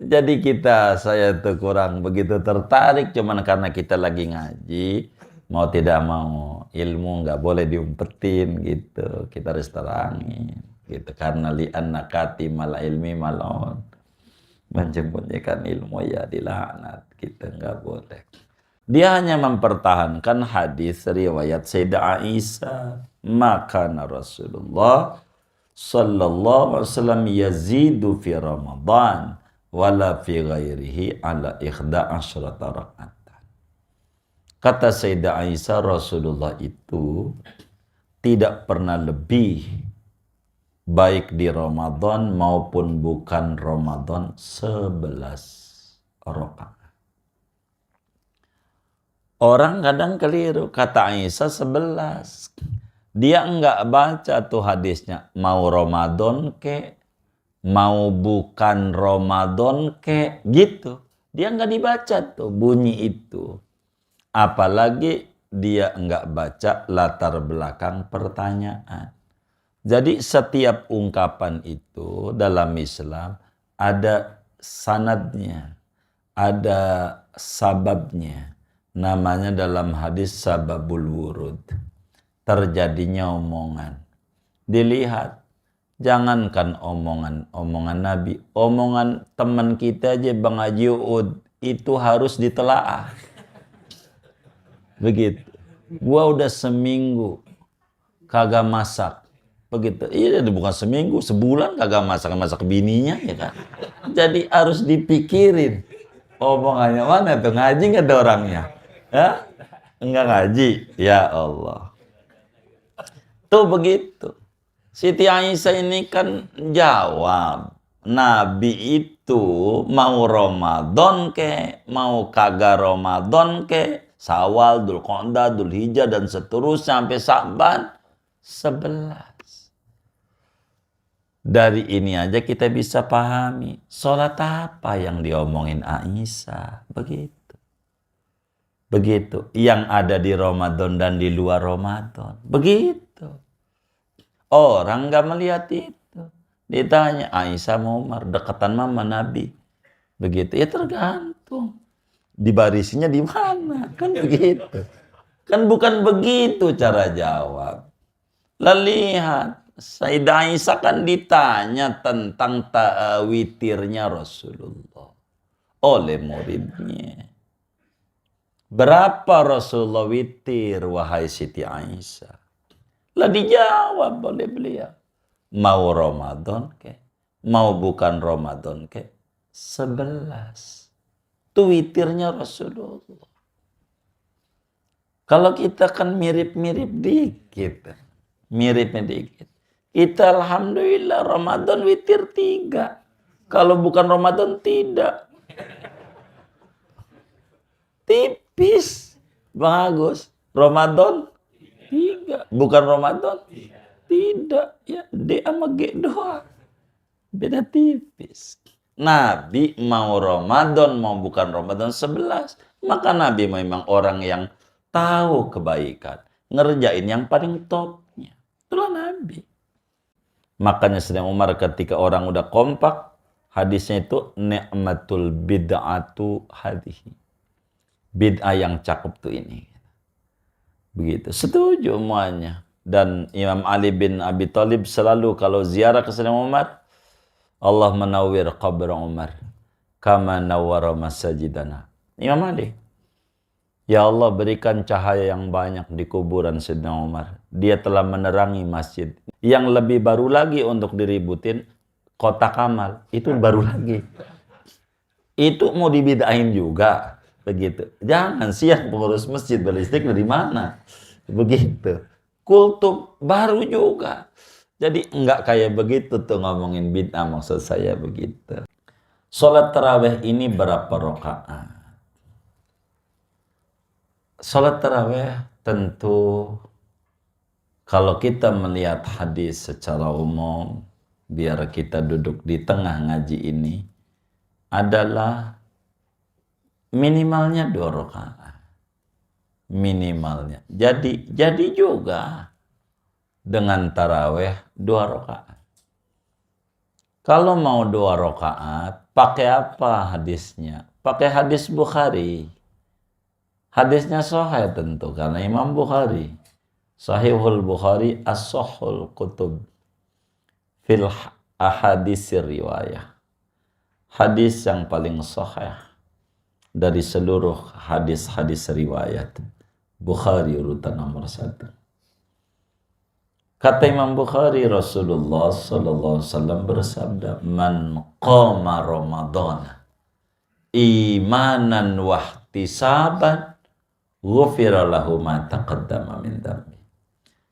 Jadi saya tuh kurang begitu tertarik, cuman karena kita lagi ngaji, mau tidak mau ilmu nggak boleh diumpetin gitu, kita harus terangin gitu. Karena li'anna katimal ilmi mal'un, menyembunyikan ilmu ya dilaknat, kita nggak boleh. Dia hanya mempertahankan hadis riwayat Sayyidah Aisyah, maka Rasulullah sallallahu alaihi wasallam yazidu fi Ramadan wala fi ghairihi ala ikhda asyrata rakaat. Kata Sayyidah Aisyah, Rasulullah itu tidak pernah lebih baik di Ramadan maupun bukan Ramadan 11 rakaat. Orang kadang keliru, kata Aisyah 11. Dia enggak baca tuh hadisnya, mau Ramadan ke, mau bukan Ramadan ke, gitu. Dia enggak dibaca tuh bunyi itu. Apalagi dia enggak baca latar belakang pertanyaan. Jadi setiap ungkapan itu dalam Islam ada sanadnya, ada sababnya. Namanya dalam hadis sababul wurud. Terjadinya omongan. Dilihat. Jangankan omongan Nabi, omongan teman kita aja Bang Haji Uud itu harus ditelaah. Begitu. Gua udah seminggu kagak masak. Begitu. Iya, bukan seminggu, sebulan kagak masak bininya ya kan. Jadi harus dipikirin. Omongannya mana tuh, ngaji nggak ada orangnya? Ya? Enggak ngaji. Ya Allah. Tuh begitu. Siti Aisyah ini kan jawab. Nabi itu mau Ramadan ke, mau kagak Ramadan ke, Syawal, Dzulqa'dah, Dzulhijjah dan seterusnya sampai Sa'ban 11. Dari ini aja kita bisa pahami sholat apa yang diomongin Aisyah. Begitu. Yang ada di Ramadan dan di luar Ramadan. Begitu. Orang nggak melihat itu. Ditanya, Aisyah mau Umar, dekatan mama Nabi. Begitu. Ya tergantung. Dibarisinya di mana? Kan begitu. Kan bukan begitu cara jawab. Lihat. Sayyidah Aisyah kan ditanya tentang witirnya Rasulullah oleh muridnya. Berapa Rasulullah witir, wahai Siti Aisyah? Lah dijawab oleh beliau. Mau Ramadan ke, mau bukan Ramadan ke, 11. Itu witirnya Rasulullah. Kalau kita kan mirip-mirip dikit. Miripnya dikit. Kita alhamdulillah Ramadan witir 3. Kalau bukan Ramadan tidak. Tipis. Bagus. Ramadan 3. Bukan Ramadan tidak. Ya D sama G doang. Beda tipis. Nabi mau Ramadan mau bukan Ramadan 11. Maka Nabi memang orang yang tahu kebaikan. Ngerjain yang paling topnya. Itulah Nabi. Makanya Sayyidina Umar ketika orang udah kompak, hadisnya itu ni'matul bid'atu hadhihi. Bid'ah yang cakep tuh ini. Begitu. Setuju semuanya. Dan Imam Ali bin Abi Thalib selalu kalau ziarah ke Sayyidina Umar, Allah menawwir qabr Umar kama nawwara masajidana. Imam Ali, ya Allah berikan cahaya yang banyak di kuburan Sayyidina Umar. Dia telah menerangi masjid. Yang lebih baru lagi untuk diributin kotak amal. Itu baru lagi. Itu mau dibidain juga. Begitu. Jangan siang pengurus masjid beristik dari mana. Begitu. Kultum baru juga. Jadi enggak kayak begitu tuh ngomongin bid'ah, maksud saya begitu. Salat tarawih ini berapa rakaat? Salat tarawih tentu kalau kita melihat hadis secara umum, biar kita duduk di tengah ngaji ini, adalah minimalnya 2 rakaat. Minimalnya. Jadi juga dengan tarawih 2 rakaat. Kalau mau 2 rakaat, pakai apa hadisnya? Pakai hadis Bukhari. Hadisnya sahih tentu karena Imam Bukhari. Sahihul Bukhari as-sahhul kutub fil ahadisir riwayah. Hadis yang paling sahih dari seluruh hadis-hadis riwayat. Bukhari urutan nomor 1. Kata Imam Bukhari, Rasulullah sallallahu alaihi wasallam bersabda, "Man qama Ramadan imanan wahtisaban, ghufira lahu ma taqaddama min dhanbi."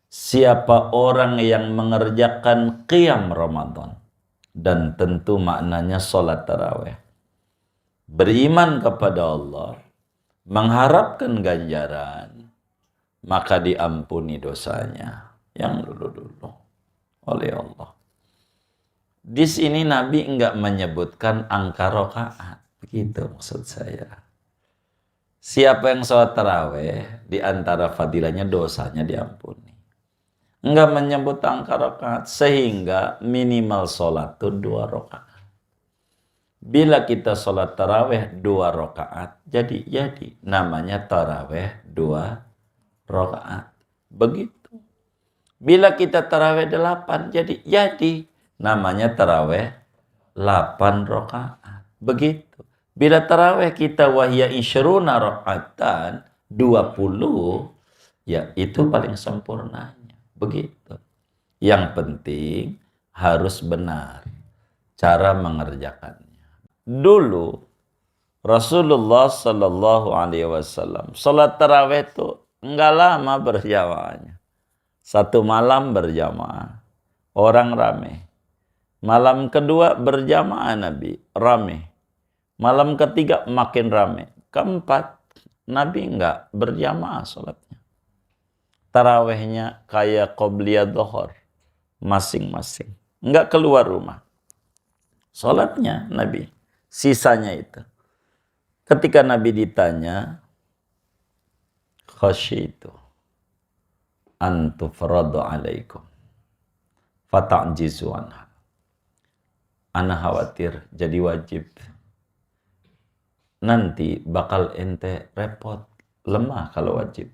Siapa orang yang mengerjakan qiyam Ramadan, dan tentu maknanya salat tarawih, beriman kepada Allah, mengharapkan ganjaran, maka diampuni dosanya yang dulu-dulu oleh Allah. Di sini Nabi enggak menyebutkan angka rakaat, begitu maksud saya. Siapa yang sholat tarawih, di antara fadilahnya dosanya diampuni. Enggak menyebut angka rakaat, sehingga minimal sholat itu 2 rakaat. Bila kita sholat tarawih 2 rakaat, jadi namanya tarawih 2 rakaat. Begitu. Bila kita tarawih 8, jadi namanya tarawih 8 rakaat. Begitu. Bila tarawih kita wahya isyruna rakaatan, 20, ya itu paling sempurnanya. Begitu. Yang penting harus benar cara mengerjakannya. Dulu Rasulullah sallallahu alaihi wasallam salat tarawih itu enggak lama berjamaahnya. 1 malam berjamaah, orang rame. Malam kedua berjamaah Nabi, rame. Malam ketiga makin rame. Keempat, Nabi enggak berjamaah salatnya. Tarawihnya kayak qobliyah dhuhur, masing-masing. Enggak keluar rumah. Salatnya Nabi, sisanya itu. Ketika Nabi ditanya, khasyitu an tufradu alaikum fata'jizu anha. Ana khawatir jadi wajib. Nanti bakal ente repot, lemah kalau wajib.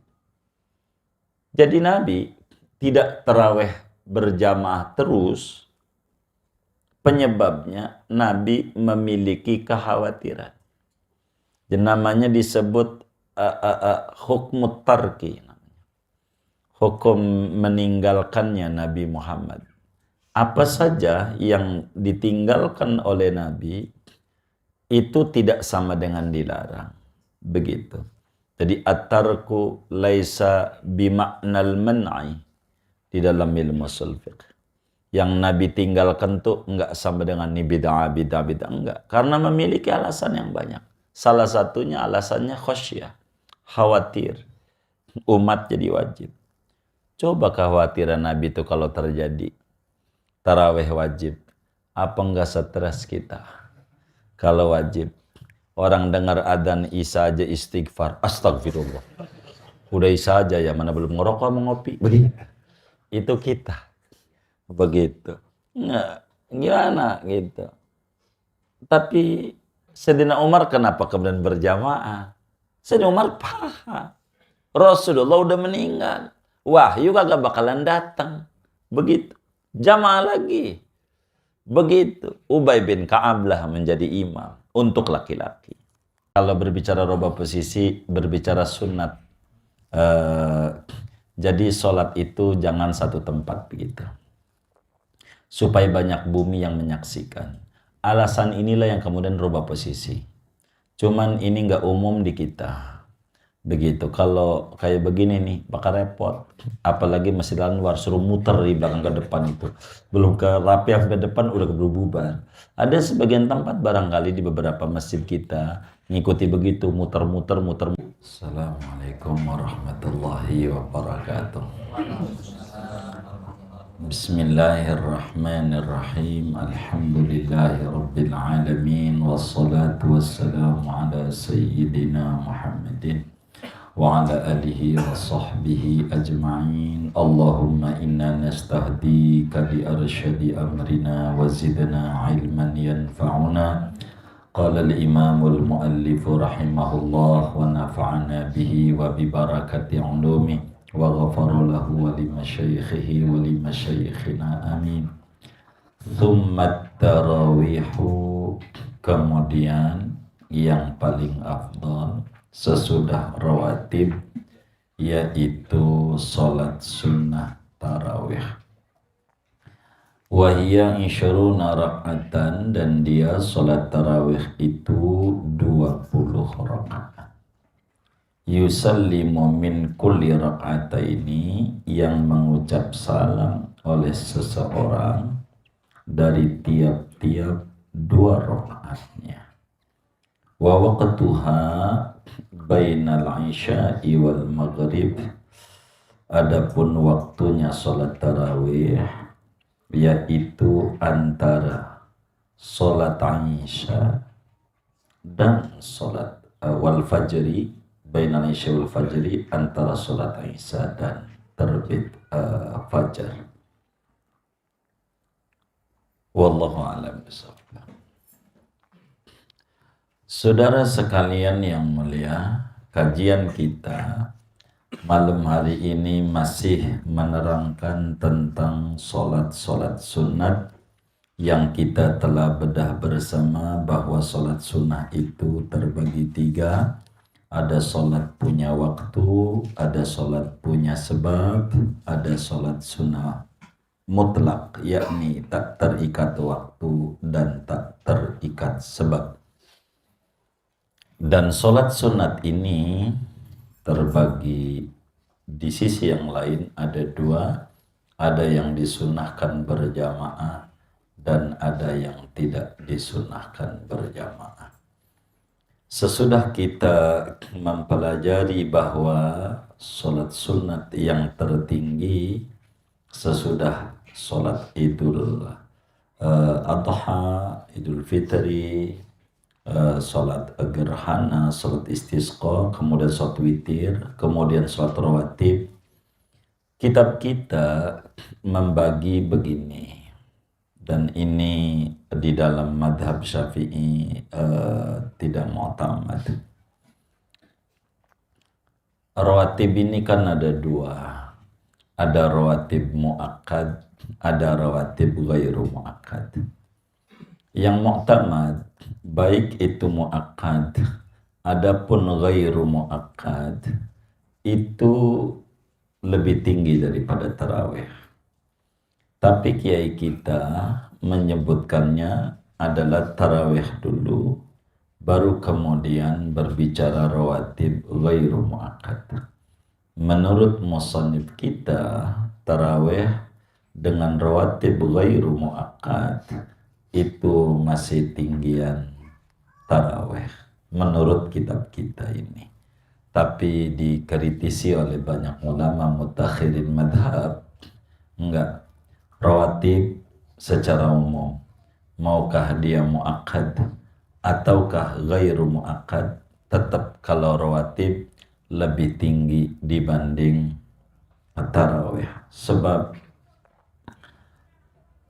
Jadi Nabi tidak tarawih berjamaah terus. Penyebabnya Nabi memiliki kekhawatiran. Dan namanya disebut hukmut tarki. Hukum meninggalkannya Nabi Muhammad. Apa saja yang ditinggalkan oleh Nabi itu tidak sama dengan dilarang. Begitu. Jadi at-tarku laisa bima'nal man'i di dalam ilmu ushul fiqh. Yang Nabi tinggalkan tuh enggak sama dengan ini bid'ah enggak. Karena memiliki alasan yang banyak. Salah satunya alasannya khasyah, khawatir umat jadi wajib. Coba kekhawatiran Nabi itu kalau terjadi tarawih wajib, apa enggak stres kita? Kalau wajib, orang dengar adzan Isya aja istighfar, astagfirullah. Udah Isya aja ya, mana belum ngerokok mau ngopi. Begitu. Itu kita. Begitu. Nggak, gimana gitu. Tapi Sayyidina Umar kenapa kemudian berjamaah? Sayyidina Umar paham. Rasulullah udah meninggal. Wahyu kagak bakalan datang. Begitu. Jamaah lagi. Begitu. Ubay bin Ka'ab lah menjadi imam untuk laki-laki. Kalau berbicara rubah posisi, berbicara sunat. Jadi sholat itu jangan satu tempat begitu. Supaya banyak bumi yang menyaksikan. Alasan inilah yang kemudian rubah posisi. Cuman ini nggak umum di kita. Begitu. Kalau kayak begini nih, bakal repot. Apalagi Masjid Anwar suruh muter di belakang ke depan itu. Belum ke rapiah ke depan udah keburu bubar. Ada sebagian tempat barangkali di beberapa masjid kita ngikuti begitu, muter-muter. Assalamualaikum warahmatullahi wabarakatuh. Bismillahirrahmanirrahim. Alhamdulillahirabbil alamin wassalatu wassalamu ala sayyidina Muhammadin wa ala alihi wa sahbihi ajma'in. Allahumma inna nastahdika bi arsyadi amrina wa zidna ilman yanfa'una Qala al-imamul muallifu rahimahullah wa nafa'ana bihi wa bibarakati ulumi wa ghafara lahu wa li masyaikhihi wa li masyaikhina amin. Thumma tarawihu, kemudian yang paling afdal sesudah rawatib yaitu salat sunnah tarawih. Wahia insyuruna rak'atan, dan dia salat tarawih itu 20 rakaat. Yusallimu min kulli rak'ataini, yang mengucap salam oleh seseorang dari tiap-tiap 2 rakaatnya. Wa waqtuha bainal isya'i wal maghrib, adapun waktunya salat tarawih yaitu antara salat isya dan salat wal fajri, bainal isya wal fajri, antara salat isya dan terbit fajar. Wallahu a'lam bishawab. Saudara sekalian yang mulia, kajian kita malam hari ini masih menerangkan tentang solat-solat sunat yang kita telah bedah bersama, bahwa solat sunnah itu terbagi 3. Ada solat punya waktu, ada solat punya sebab, ada solat sunnah mutlak, yakni tak terikat waktu dan tak terikat sebab. Dan solat sunat ini terbagi di sisi yang lain ada 2, ada yang disunahkan berjamaah dan ada yang tidak disunahkan berjamaah. Sesudah kita mempelajari bahwa solat sunat yang tertinggi sesudah solat Idul Adha, Idul Fitri, salat gerhana, salat istisqa, kemudian salat witir, kemudian salat rawatib, kitab kita membagi begini, dan ini di dalam madhab Syafi'i tidak mu'tamad. Rawatib ini kan ada 2, ada rawatib mu'akkad, ada rawatib ghairu mu'akkad. Yang mu'tamad baik itu mu'akkad, adapun ghairu mu'akkad itu lebih tinggi daripada tarawih. Tapi kiai kita menyebutkannya adalah tarawih dulu, baru kemudian berbicara rawatib ghairu mu'akkad. Menurut musannif kita, tarawih dengan rawatib ghairu mu'akkad itu masih tinggian tarawih menurut kitab kita ini. Tapi dikritisi oleh banyak ulama mutakhirin madhab, enggak, rawatib secara umum, maukah dia mu'akkad ataukah ghairu mu'akkad, tetap kalau rawatib lebih tinggi dibanding tarawih. Sebab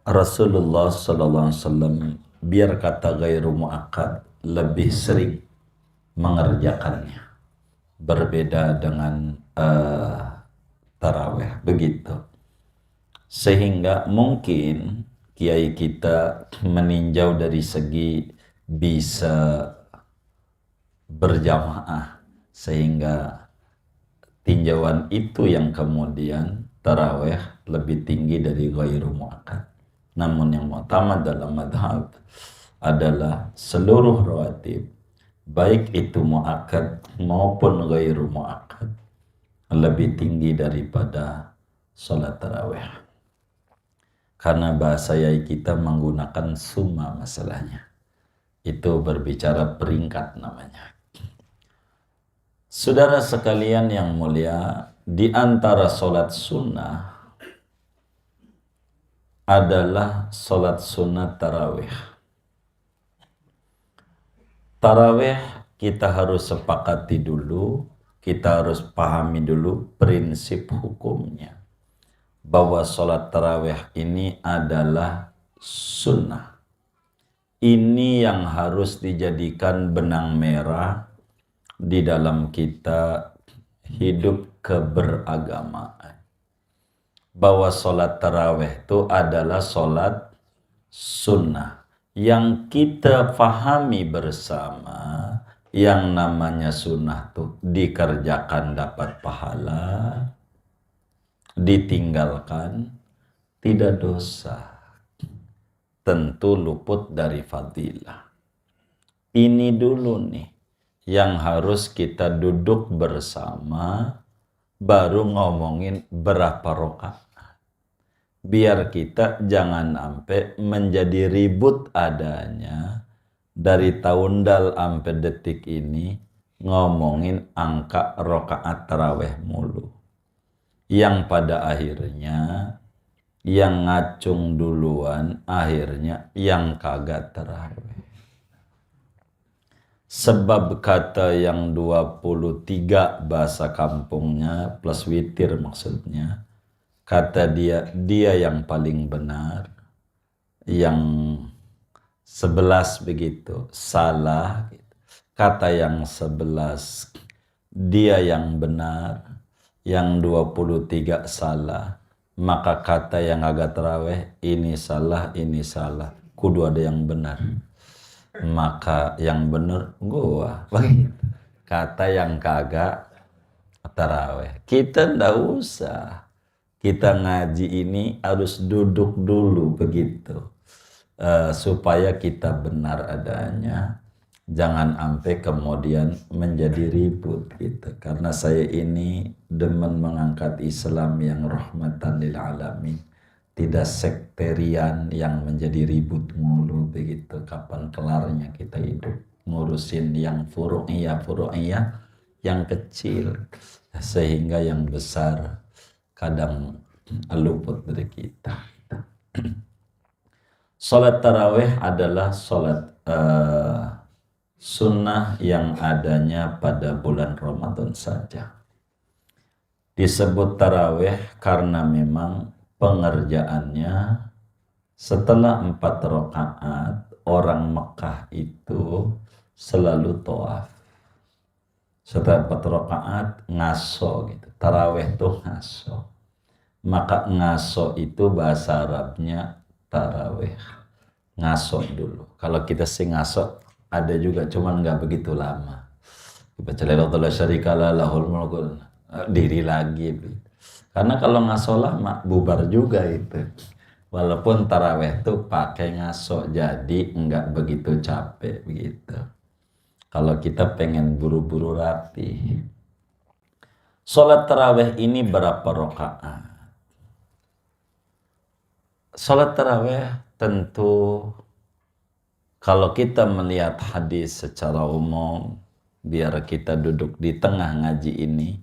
Rasulullah SAW, biar kata ghairu mu'akkad, lebih sering mengerjakannya, berbeda dengan tarawih, begitu. Sehingga mungkin kiai kita meninjau dari segi bisa berjamaah, sehingga tinjauan itu yang kemudian tarawih lebih tinggi dari ghairu mu'akkad. Namun yang mu'tamad dalam madhab adalah seluruh rawatib, baik itu mu'akkad maupun ghairu mu'akkad, lebih tinggi daripada salat tarawih. Karena bahasa yai kita menggunakan summa masalahnya. Itu berbicara peringkat namanya. Saudara sekalian yang mulia, di antara salat sunnah adalah salat sunat tarawih. Tarawih kita harus sepakati dulu, kita harus pahami dulu prinsip hukumnya, bahwa salat tarawih ini adalah sunnah. Ini yang harus dijadikan benang merah di dalam kita hidup keberagamaan. Bahwa sholat tarawih itu adalah sholat sunnah yang kita pahami bersama. Yang namanya sunnah tuh dikerjakan dapat pahala, ditinggalkan tidak dosa, tentu luput dari fadilah. Ini dulu nih yang harus kita duduk bersama, baru ngomongin berapa rakaat. Biar kita jangan sampai menjadi ribut adanya dari tahundal sampai detik ini ngomongin angka rakaat tarawih mulu. Yang pada akhirnya yang ngacung duluan akhirnya yang kagak tarawih. Sebab kata yang 23 bahasa kampungnya plus witir maksudnya. Kata dia yang paling benar. Yang 11 begitu, salah. Kata yang 11, dia yang benar. Yang 23 salah. Maka kata yang agak terawih, ini salah, kudu ada yang benar. Maka yang benar gua. Kata yang kagak tarawih, kita ndak usah. Kita ngaji ini harus duduk dulu begitu, supaya kita benar adanya. Jangan sampai kemudian menjadi ribut gitu. Karena saya ini demen mengangkat Islam yang rahmatan lil alamin, tidak sekterian yang menjadi ribut mulu begitu. Kapan kelarnya kita hidup ngurusin yang furu'iyah yang kecil, sehingga yang besar kadang luput dari kita. Salat tarawih adalah salat sunnah yang adanya pada bulan Ramadan saja. Disebut tarawih karena memang pengerjaannya setelah 4 rakaat orang Mekah itu selalu tawaf. Setelah 4 rakaat ngaso gitu. Tarawih itu ngaso. Maka ngaso itu bahasa Arabnya tarawih. Ngaso dulu. Kalau kita sih ngaso ada juga, cuman nggak begitu lama. Baca la syarikalah lahul mulkul, diri lagi. Karena kalau ngaso lama bubar juga itu. Walaupun tarawih itu pakai ngaso, jadi nggak begitu capek begitu. Kalau kita pengen buru-buru rapi. Salat tarawih ini berapa rakaat? Salat tarawih tentu kalau kita melihat hadis secara umum, biar kita duduk di tengah ngaji ini,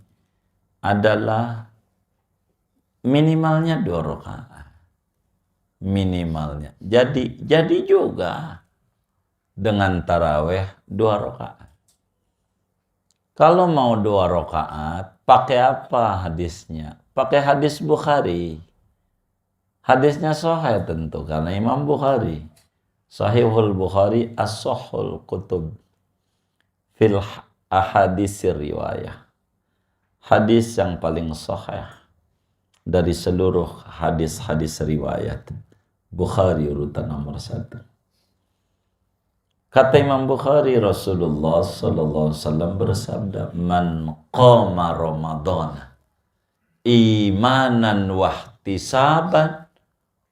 adalah minimalnya 2 rakaat. Minimalnya. Jadi juga dengan tarawih 2 rakaat. Kalau mau 2 rakaat, pakai apa hadisnya? Pakai hadis Bukhari. Hadisnya sahih tentu, karena Imam Bukhari. Sahihul Bukhari as-sahhul kutub fil ahadisir riwayah. Hadis yang paling sahih dari seluruh hadis-hadis riwayat. Bukhari urutan nomor 1. Kata Imam Bukhari, Rasulullah sallallahu alaihi wasallam bersabda, "Man qama Ramadan imanan wahtisaban,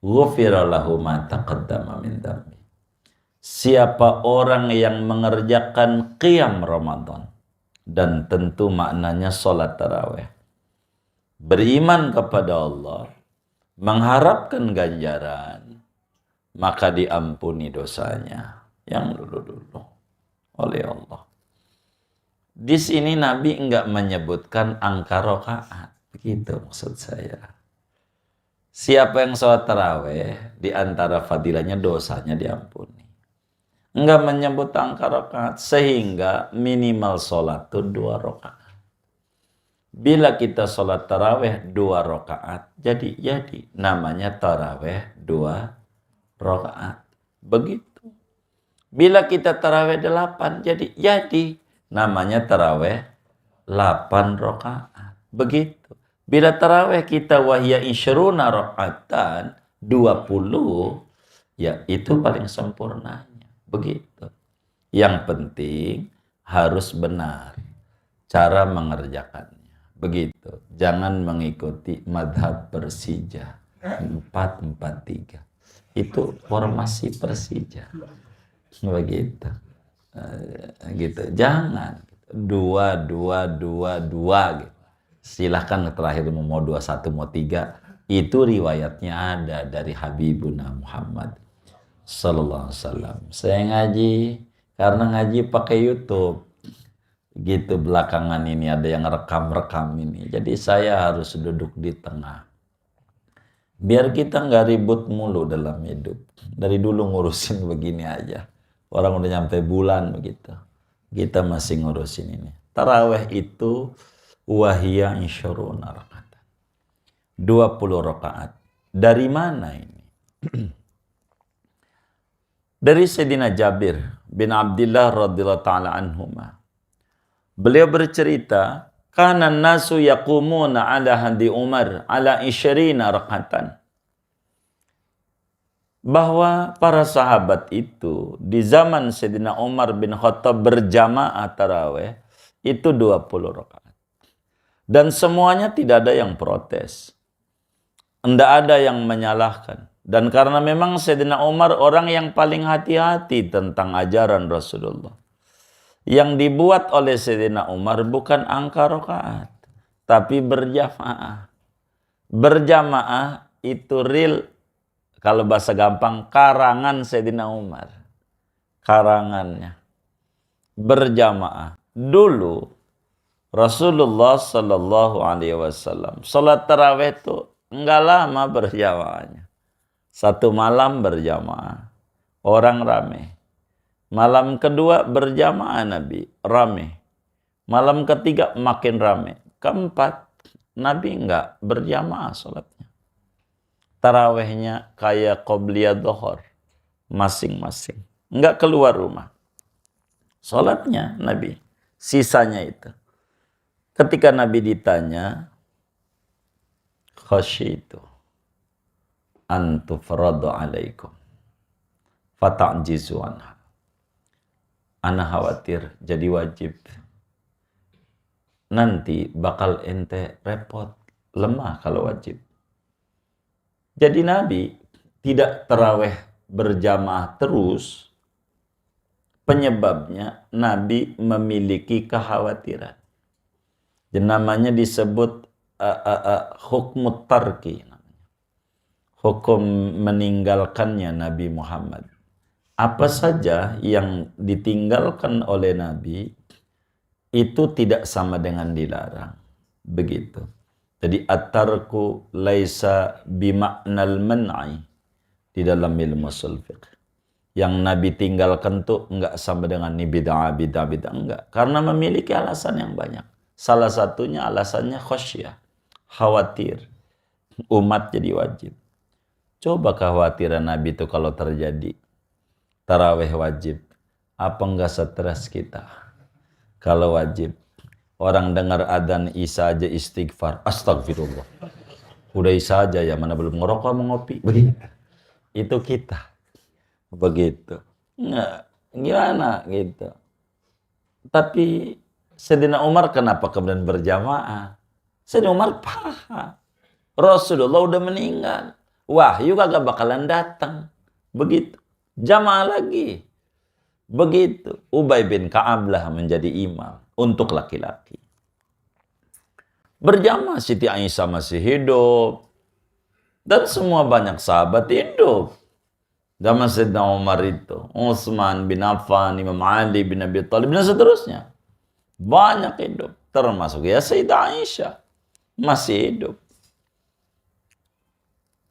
ghufira lahu ma taqaddama min dhanbi." Siapa orang yang mengerjakan qiyam Ramadan, dan tentu maknanya salat tarawih, beriman kepada Allah, mengharapkan ganjaran, maka diampuni dosanya yang dulu-dulu oleh Allah. Di sini Nabi enggak menyebutkan angka rakaat, begitu maksud saya. Siapa yang sholat tarawih, di antara fadilahnya dosanya diampuni. Enggak menyebut angka rakaat, sehingga minimal sholat itu 2 rakaat. Bila kita sholat tarawih 2 rakaat, jadi namanya tarawih 2 rakaat. Begitu. Bila kita taraweh 8, jadi namanya taraweh 8 rakaat. Begitu. Bila taraweh kita wahya isyruna rakaatan 20, ya itu paling sempurnanya. Begitu. Yang penting harus benar cara mengerjakannya. Begitu. Jangan mengikuti madhab Persija 4-4-3. Itu formasi Persija. Begitu. Gitu. Jangan 2-2-2-2 gitu. Silahkan terakhir mau 21 mau 3. Itu riwayatnya ada dari Habibuna Muhammad sallallahu alaihi wasallam. Saya ngaji karena ngaji pakai YouTube. Gitu belakangan ini ada yang rekam ini. Jadi saya harus duduk di tengah. Biar kita nggak ribut mulu dalam hidup. Dari dulu ngurusin begini aja. Orang udah nyampe bulan begitu. Kita masih ngurusin ini. Taraweh itu wahya insyuruna rakaat. 20 rakaat. Dari mana ini? Dari Sayyidina Jabir bin Abdullah radhiyallahu ta'ala anhuma. Beliau bercerita, kana nasu yaqumuna ala hadi Umar ala 20 rakaatan. Bahwa para sahabat itu di zaman Sayyidina Umar bin Khattab berjamaah taraweh itu 20 rakaat. Dan semuanya tidak ada yang protes. Tidak ada yang menyalahkan. Dan karena memang Sayyidina Umar orang yang paling hati-hati tentang ajaran Rasulullah. Yang dibuat oleh Sayyidina Umar bukan angka rakaat, tapi berjamaah. Berjamaah itu real, kalau bahasa gampang, karangan Sayyidina Umar. Karangannya. Berjamaah. Dulu Rasulullah sallallahu alaihi wasallam salat tarawih itu enggak lama berjamaahnya. Satu malam berjamaah. Orang rame. Malam kedua berjamaah Nabi, rame. Malam ketiga makin rame. Keempat, Nabi enggak berjamaah salatnya. Tarawihnya kayak qobliyah dhuhur masing-masing. Enggak keluar rumah. Salatnya Nabi, sisanya itu. Ketika Nabi ditanya, khasyitu an tufradu alaikum fata'jizu anha. Ana khawatir jadi wajib. Nanti bakal ente repot, lemah kalau wajib. Jadi Nabi tidak taraweh berjamaah terus. Penyebabnya Nabi memiliki kekhawatiran. Dan namanya disebut hukmut tarki. Hukum meninggalkannya Nabi Muhammad. Apa saja yang ditinggalkan oleh Nabi itu tidak sama dengan dilarang. Begitu. Jadi at-tarku laisa bima'nal man'i di dalam ilmu ushul fiqh. Yang Nabi tinggalkan tuh enggak sama dengan ini bid'ah enggak. Karena memiliki alasan yang banyak. Salah satunya alasannya khasyah, khawatir umat jadi wajib. Coba kekhawatiran Nabi itu kalau terjadi tarawih wajib, apa enggak stres kita? Kalau wajib, orang dengar adzan Isya aja istighfar, astagfirullah. Udah Isya aja ya, mana belum ngerokok mau ngopi. Begitu. Itu kita. Begitu. Nggak, gimana gitu. Tapi Sayyidina Umar kenapa kemudian berjamaah? Sayyidina Umar paham. Rasulullah udah meninggal. Wahyu kagak bakalan datang. Begitu. Jamaah lagi. Begitu. Ubay bin Ka'ab lah menjadi imam untuk laki-laki. Berjamaah Siti Aisyah masih hidup. Dan semua banyak sahabat hidup. Zaman Sayyidina Umar itu. Utsman bin Affan, Imam Ali bin Abi Thalib, dan seterusnya. Banyak hidup. Termasuk ya Sayyidah Aisyah. Masih hidup.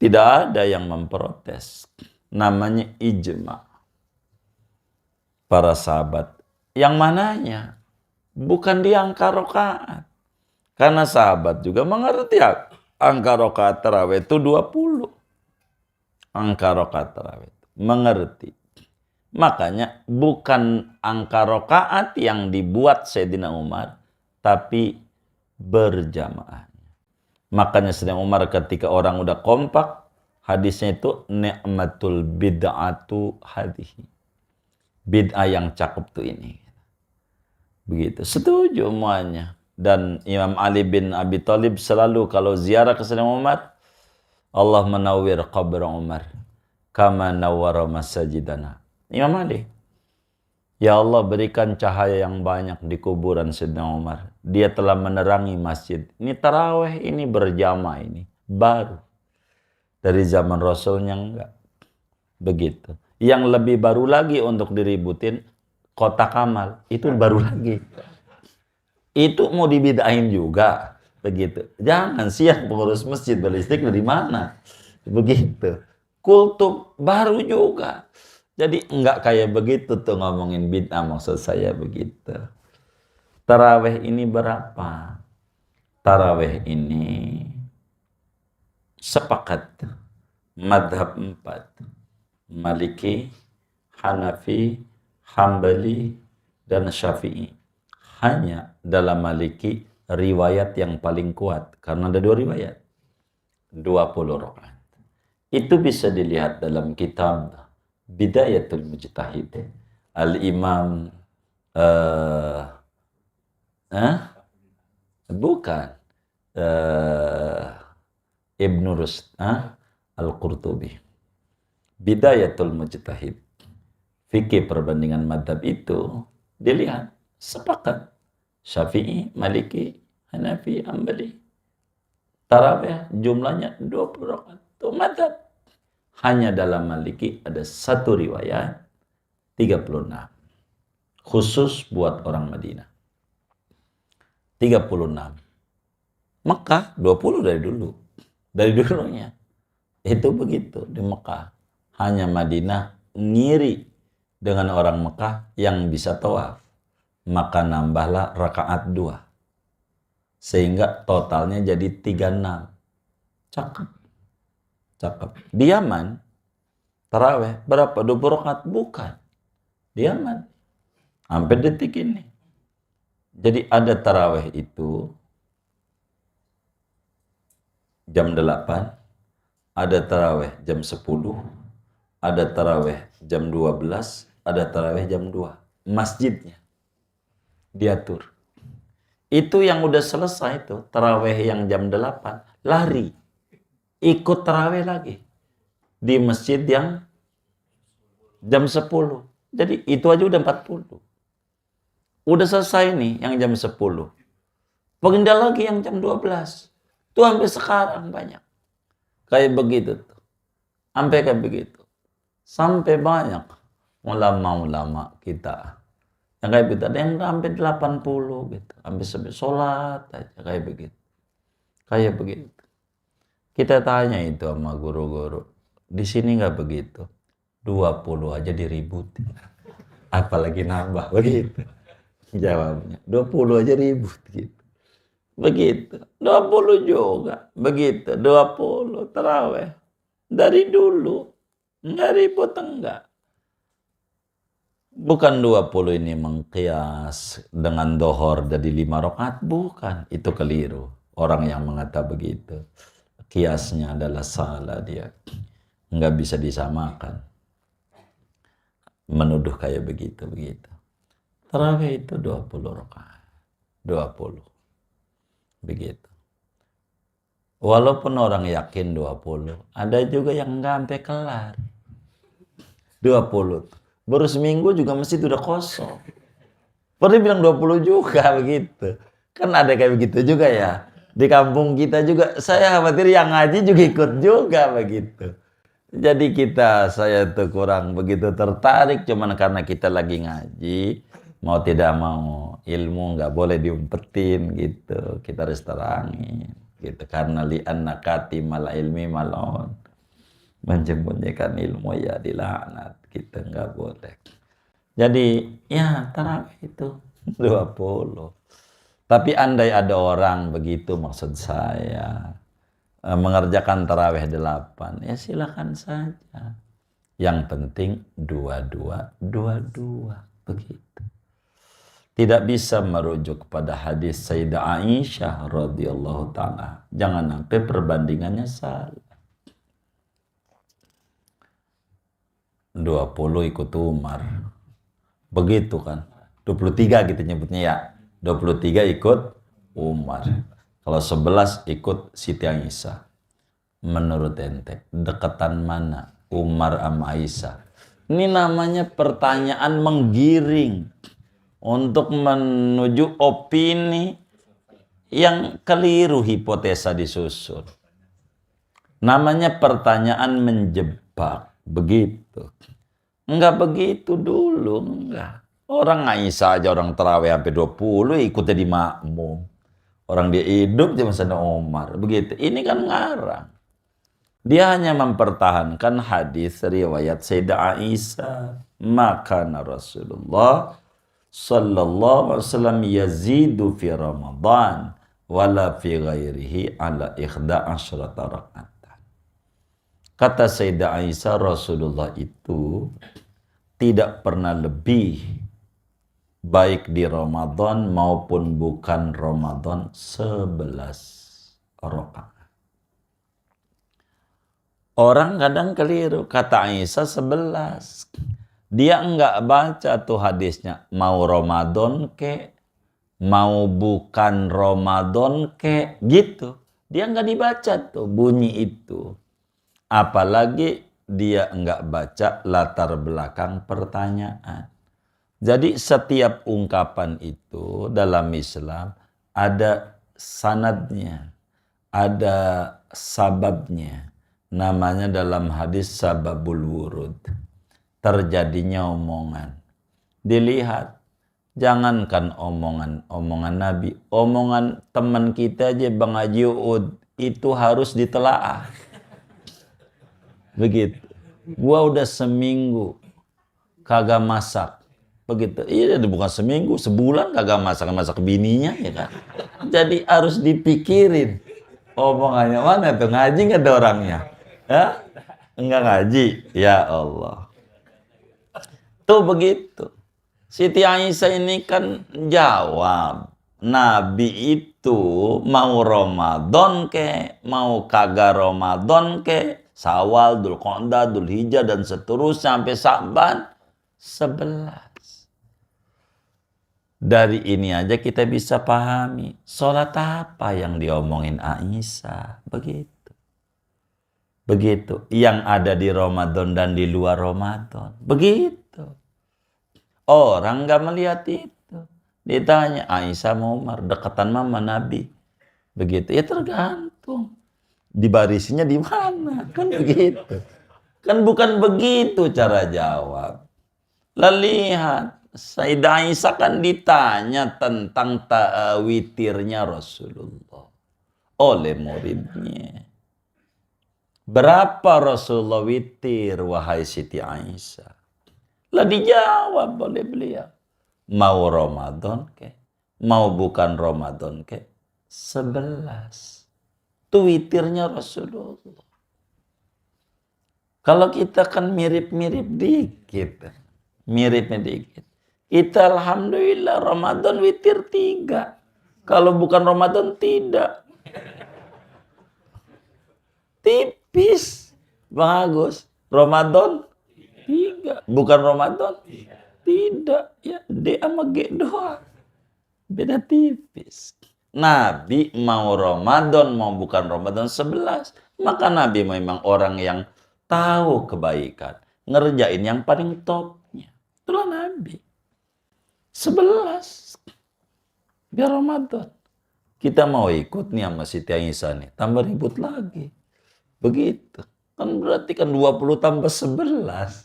Tidak ada yang memprotes. Namanya ijma. Para sahabat. Yang mananya? Bukan di angka rakaat. Karena sahabat juga mengerti angka rakaat tarawih itu 20. Angka rakaat tarawih itu. Mengerti. Makanya bukan angka rakaat yang dibuat Sayyidina Umar, tapi berjamaah. Makanya Sayyidina Umar ketika orang udah kompak, hadisnya itu ni'matul bid'atu hadhihi. Bid'ah yang cakep tuh ini. Begitu. Setuju semuanya. Dan Imam Ali bin Abi Thalib selalu kalau ziarah ke Sayyidina Umar, Allah menawwir qabr Umar kama nawwara masajidana. Imam Ali, ya Allah berikan cahaya yang banyak di kuburan Sayyidina Umar. Dia telah menerangi masjid. Ini tarawih, ini berjamaah ini. Baru. Dari zaman Rasulnya enggak. Begitu. Yang lebih baru lagi untuk diributin, kotak amal. Itu baru lagi. Itu mau dibidain juga. Begitu. Jangan siang pengurus masjid beristik dari mana. Begitu. Kultum baru juga. Jadi enggak kayak begitu tuh ngomongin bid'ah, maksud saya begitu. Tarawih ini berapa? Tarawih ini sepakat madhab 4. Maliki, Hanafi, Hambali, dan Syafi'i. Hanya dalam Maliki riwayat yang paling kuat. Karena ada 2 riwayat. 20 rakaat. Itu bisa dilihat dalam kitab Bidayatul Mujtahid. Al-Imam bukan Ibn Rushd, Al-Qurtubi. Bidayatul Mujtahid. Fikih perbandingan madhab itu dilihat sepakat. Syafi'i, Maliki, Hanafi, Hambali. Tarawih jumlahnya 20 rakaat. Itu madhab. Hanya dalam Maliki ada 1 riwayat 36. Khusus buat orang Madinah. 36. Mekah 20 dari dulu. Dari dulunya. Itu begitu di Mekah. Hanya Madinah ngiri dengan orang Mekah yang bisa tawaf. Maka nambahlah rakaat 2. Sehingga totalnya jadi 36. Cakep. Cakep. Di Yaman, tarawih berapa? 20 rakaat? Bukan. Di Yaman. Sampai detik ini. Jadi ada tarawih itu jam 8, ada tarawih jam 10, ada tarawih jam 12, ada tarawih jam 2. Masjidnya diatur. Itu yang udah selesai tuh, tarawih yang jam 8, lari. Ikut tarawih lagi di masjid yang jam 10. Jadi itu aja udah 40. Udah selesai nih yang jam 10. Pindah lagi yang jam 12. Tuh sampai sekarang banyak. Kayak begitu tuh. Sampai kayak begitu. Sampai banyak ulama-ulama kita. Yang kayak begitu. Ada yang sampai 80 gitu. Sampai sholat aja kayak begitu. Kayak begitu. Kita tanya itu sama guru-guru. Di sini nggak begitu. 20 aja diributin. Apalagi nambah begitu. Jawabnya. 20 aja ribut gitu. Begitu. 20 juga. Begitu. 20 tarawih. Dari dulu. Nggak ribut enggak. Bukan 20 ini mengkias dengan dohor jadi 5 rakaat. Bukan. Itu keliru. Orang yang mengatakan begitu. Kiasnya adalah salah dia. Nggak bisa disamakan. Menuduh kayak begitu. Tarawih itu 20 rakaat. 20. Begitu. Walaupun orang yakin 20, ada juga yang nggak sampai kelar. 20. Baru seminggu juga masjid udah kosong. Baru bilang 20 juga begitu. Kan ada kayak begitu juga ya. Di kampung kita juga, saya khawatir yang ngaji juga ikut juga begitu. Jadi saya tuh kurang begitu tertarik, cuman karena kita lagi ngaji, mau tidak mau ilmu nggak boleh diumpetin gitu. Kita harus terangin gitu. Karena li'anna katimal ilmi malon. Menjembunyikan ilmu ya dilaknat. Kita nggak boleh. Jadi ya tarawih itu 20. Tapi andai ada orang begitu maksud saya mengerjakan tarawih 8, ya silakan saja. Yang penting dua-dua begitu. Tidak bisa merujuk kepada hadis Sayyidah Aisyah radhiyallahu taala. Jangan sampai perbandingannya salah. 20 ikut Umar. Begitu kan? 23 gitu nyebutnya ya. 23 ikut Umar. Kalau 11 ikut Siti Aisyah. Menurut ente, dekatan mana Umar sama Aisyah? Ini namanya pertanyaan menggiring untuk menuju opini yang keliru, hipotesa disusun. Namanya pertanyaan menjebak, begitu. Enggak begitu dulu, enggak. Orang Aisyah aja orang tarawih sampai 20 ikutnya di makmum. Orang dia hidup zaman Sayyidina Umar, begitu. Ini kan ngarang. Dia hanya mempertahankan hadis riwayat Sayyidah Aisyah. Maka Rasulullah sallallahu alaihi wasallam yazidu fi Ramadan wala fi ghairihi ala 11 rakaat. Kata Sayyidah Aisyah, Rasulullah itu tidak pernah lebih baik di Ramadan maupun bukan Ramadan 11 rakaat. Orang kadang keliru, kata Aisyah 11. Dia enggak baca tuh hadisnya, mau Ramadan ke, mau bukan Ramadan ke, gitu. Dia enggak dibaca tuh bunyi itu. Apalagi dia enggak baca latar belakang pertanyaan. Jadi setiap ungkapan itu dalam Islam ada sanadnya, ada sababnya. Namanya dalam hadis sababul wurud. Terjadinya omongan. Dilihat. Jangankan omongan Nabi. Omongan teman kita aja Bang Haji Uud. Itu harus ditelaah. Begitu. Gua udah seminggu kagak masak. Begitu. Iya bukan seminggu, sebulan kagak masak bininya ya kan. Jadi harus dipikirin. Omongannya mana tuh? Ngaji nggak ada orangnya? Ya? Enggak ngaji? Ya Allah. Tuh begitu. Siti Aisyah ini kan jawab. Nabi itu mau Ramadan ke, mau kagak Ramadan ke, Syawal, Dzulqa'dah, Dzulhijjah dan seterusnya sampai Sa'ban 11. Dari ini aja kita bisa pahami sholat apa yang diomongin Aisyah. Begitu. Yang ada di Ramadan dan di luar Ramadan. Begitu. Orang gak melihat itu. Ditanya Aisyah sama Umar, dekatan mama Nabi. Begitu. Ya tergantung. Dibarisinya di mana? Kan begitu. Kan bukan begitu cara jawab. Lihat. Sayyidah Aisyah kan ditanya tentang witirnya Rasulullah oleh muridnya. Berapa Rasulullah witir, wahai Siti Aisyah? Lah dijawab oleh beliau. Mau Ramadan ke, mau bukan Ramadan ke, 11. Itu witirnya Rasulullah. Kalau kita kan mirip-mirip dikit. Miripnya dikit. Kita alhamdulillah Ramadan witir 3. Kalau bukan Ramadan tidak. Tipis. Bagus. Ramadan 3. Bukan Ramadan tidak. Ya D sama G doang. Beda tipis. Nabi mau Ramadan mau bukan Ramadan 11. Maka Nabi memang orang yang tahu kebaikan. Ngerjain yang paling topnya. Itulah Nabi. 11. Biar Ramadan. Kita mau ikut nih sama Siti Aisyah nih. Tambah ribut lagi. Begitu. Kan berarti kan 20 tambah 11.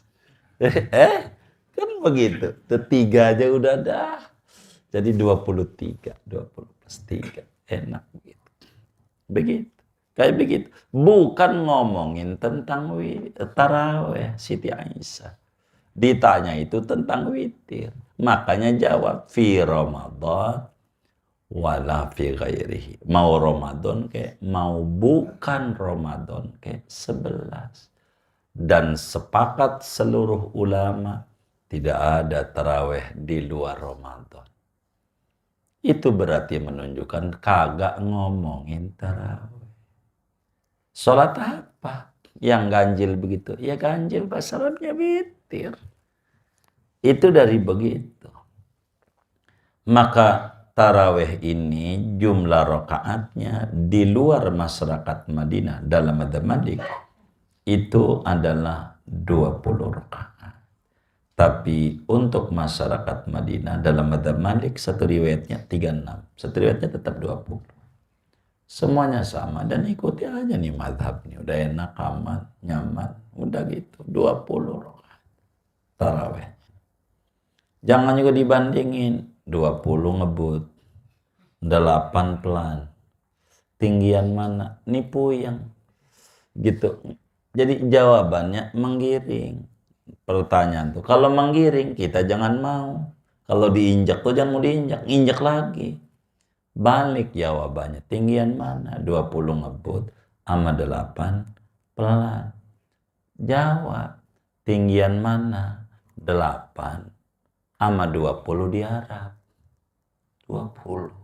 Kan begitu. Itu 3 aja udah dah. Jadi 23. 20 plus 3. Enak begitu. Begitu. Kayak begitu. Bukan ngomongin tentang tarawih Siti Aisyah. Ditanya itu tentang witir. Makanya jawab. Fi Ramadan. Wala fi ghairihi. Mau Ramadan ke, mau bukan Ramadan ke, 11. Dan sepakat seluruh ulama, tidak ada tarawih di luar Ramadan. Itu berarti menunjukkan kagak ngomongin tarawih. Sholat apa yang ganjil begitu? Ya ganjil bahasa Arabnya witir. Itu dari begitu. Maka tarawih ini jumlah rakaatnya di luar masyarakat Madinah dalam madzhab Malik itu adalah 20 rakaat. Tapi untuk masyarakat Madinah dalam madzhab Malik satu riwayatnya 36, satu riwayatnya tetap 20. Semuanya sama dan ikuti aja nih madhab nih, udah enak, aman, nyaman, udah gitu 20 rakaat tarawih. Jangan juga dibandingin 20 ngebut, 8 pelan. Tinggian mana? Nipu yang gitu. Jadi jawabannya menggiring. Pertanyaan tuh, kalau menggiring kita jangan mau. Kalau diinjak tuh jangan mau diinjak, injak lagi. Balik jawabannya, tinggian mana? 20 ngebut sama 8 pelan. Jawab, tinggian mana? 8 sama 20 diharap. 20.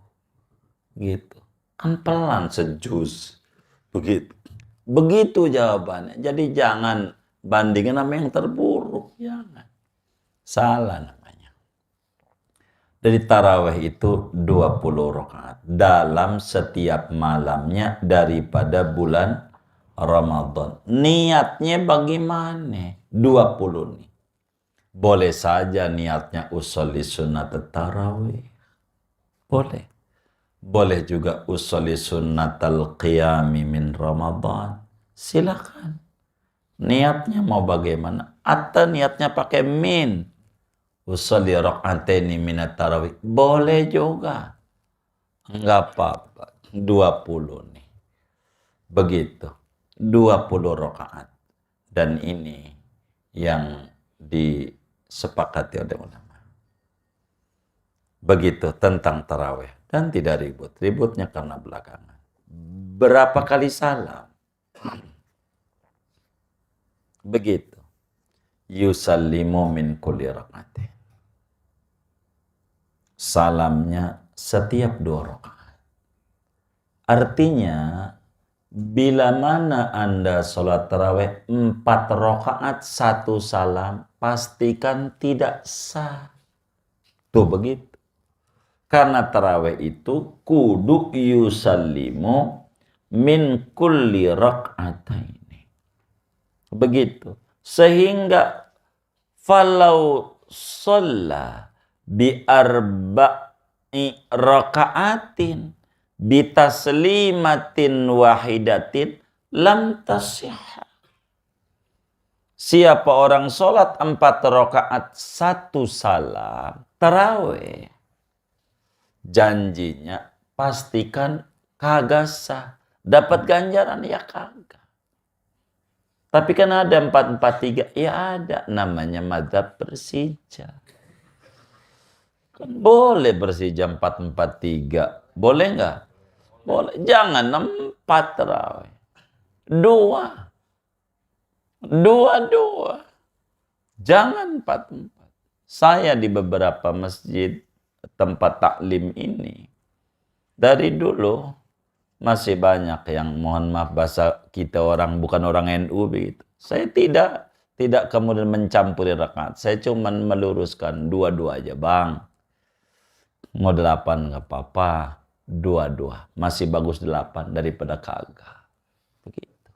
Gitu. Kan pelan sejus. Begitu. Begitu jawabannya. Jadi jangan bandingin sama yang terburuk. Jangan. Salah namanya. Dari tarawih itu 20 rakaat dalam setiap malamnya daripada bulan Ramadan. Niatnya bagaimana? 20 nih. Boleh saja niatnya usolli sunat tarawih. Boleh. Boleh juga usolli sunnatal qiyami min Ramadan. Silakan. Niatnya mau bagaimana? Atau niatnya pakai min. Usolli rak'ataini minat tarawih. Boleh juga. Enggak apa-apa. 20 nih. Begitu. 20 rakaat. Dan ini yang disepakati oleh ulama. Begitu tentang tarawih. Dan tidak ribut. Ributnya karena belakangan. Berapa kali salam? Begitu. Yusallimu min kulli rak'atin. Salamnya setiap 2 rakaat. Artinya, bila mana Anda sholat tarawih 4 rakaat 1 salam, pastikan tidak sah. Tuh begitu. Karena tarawih itu kudu yusallimu min kulli rak'ataini. Begitu. Sehingga falau sholla bi arba'i raka'atin bi taslimatin wahidatin lam tasihha. Siapa orang sholat 4 rakaat 1 salam tarawih, janjinya pastikan kagak sah. Dapat ganjaran ya kagak. Tapi kan ada 4-4-3, ya ada. Namanya madzhab Persija. Kan boleh Persija 4-4-3. Boleh nggak? Boleh. Jangan 4 tarawih. 2. 2. Jangan 4-4. Saya di beberapa masjid tempat taklim ini, dari dulu masih banyak yang, mohon maaf bahasa kita orang bukan orang NU begitu. Saya tidak kemudian mencampuri rakaat. Saya cuma meluruskan 2 aja, Bang. Mau 8 nggak apa-apa, 2. Masih bagus 8 daripada kagak. Begitu.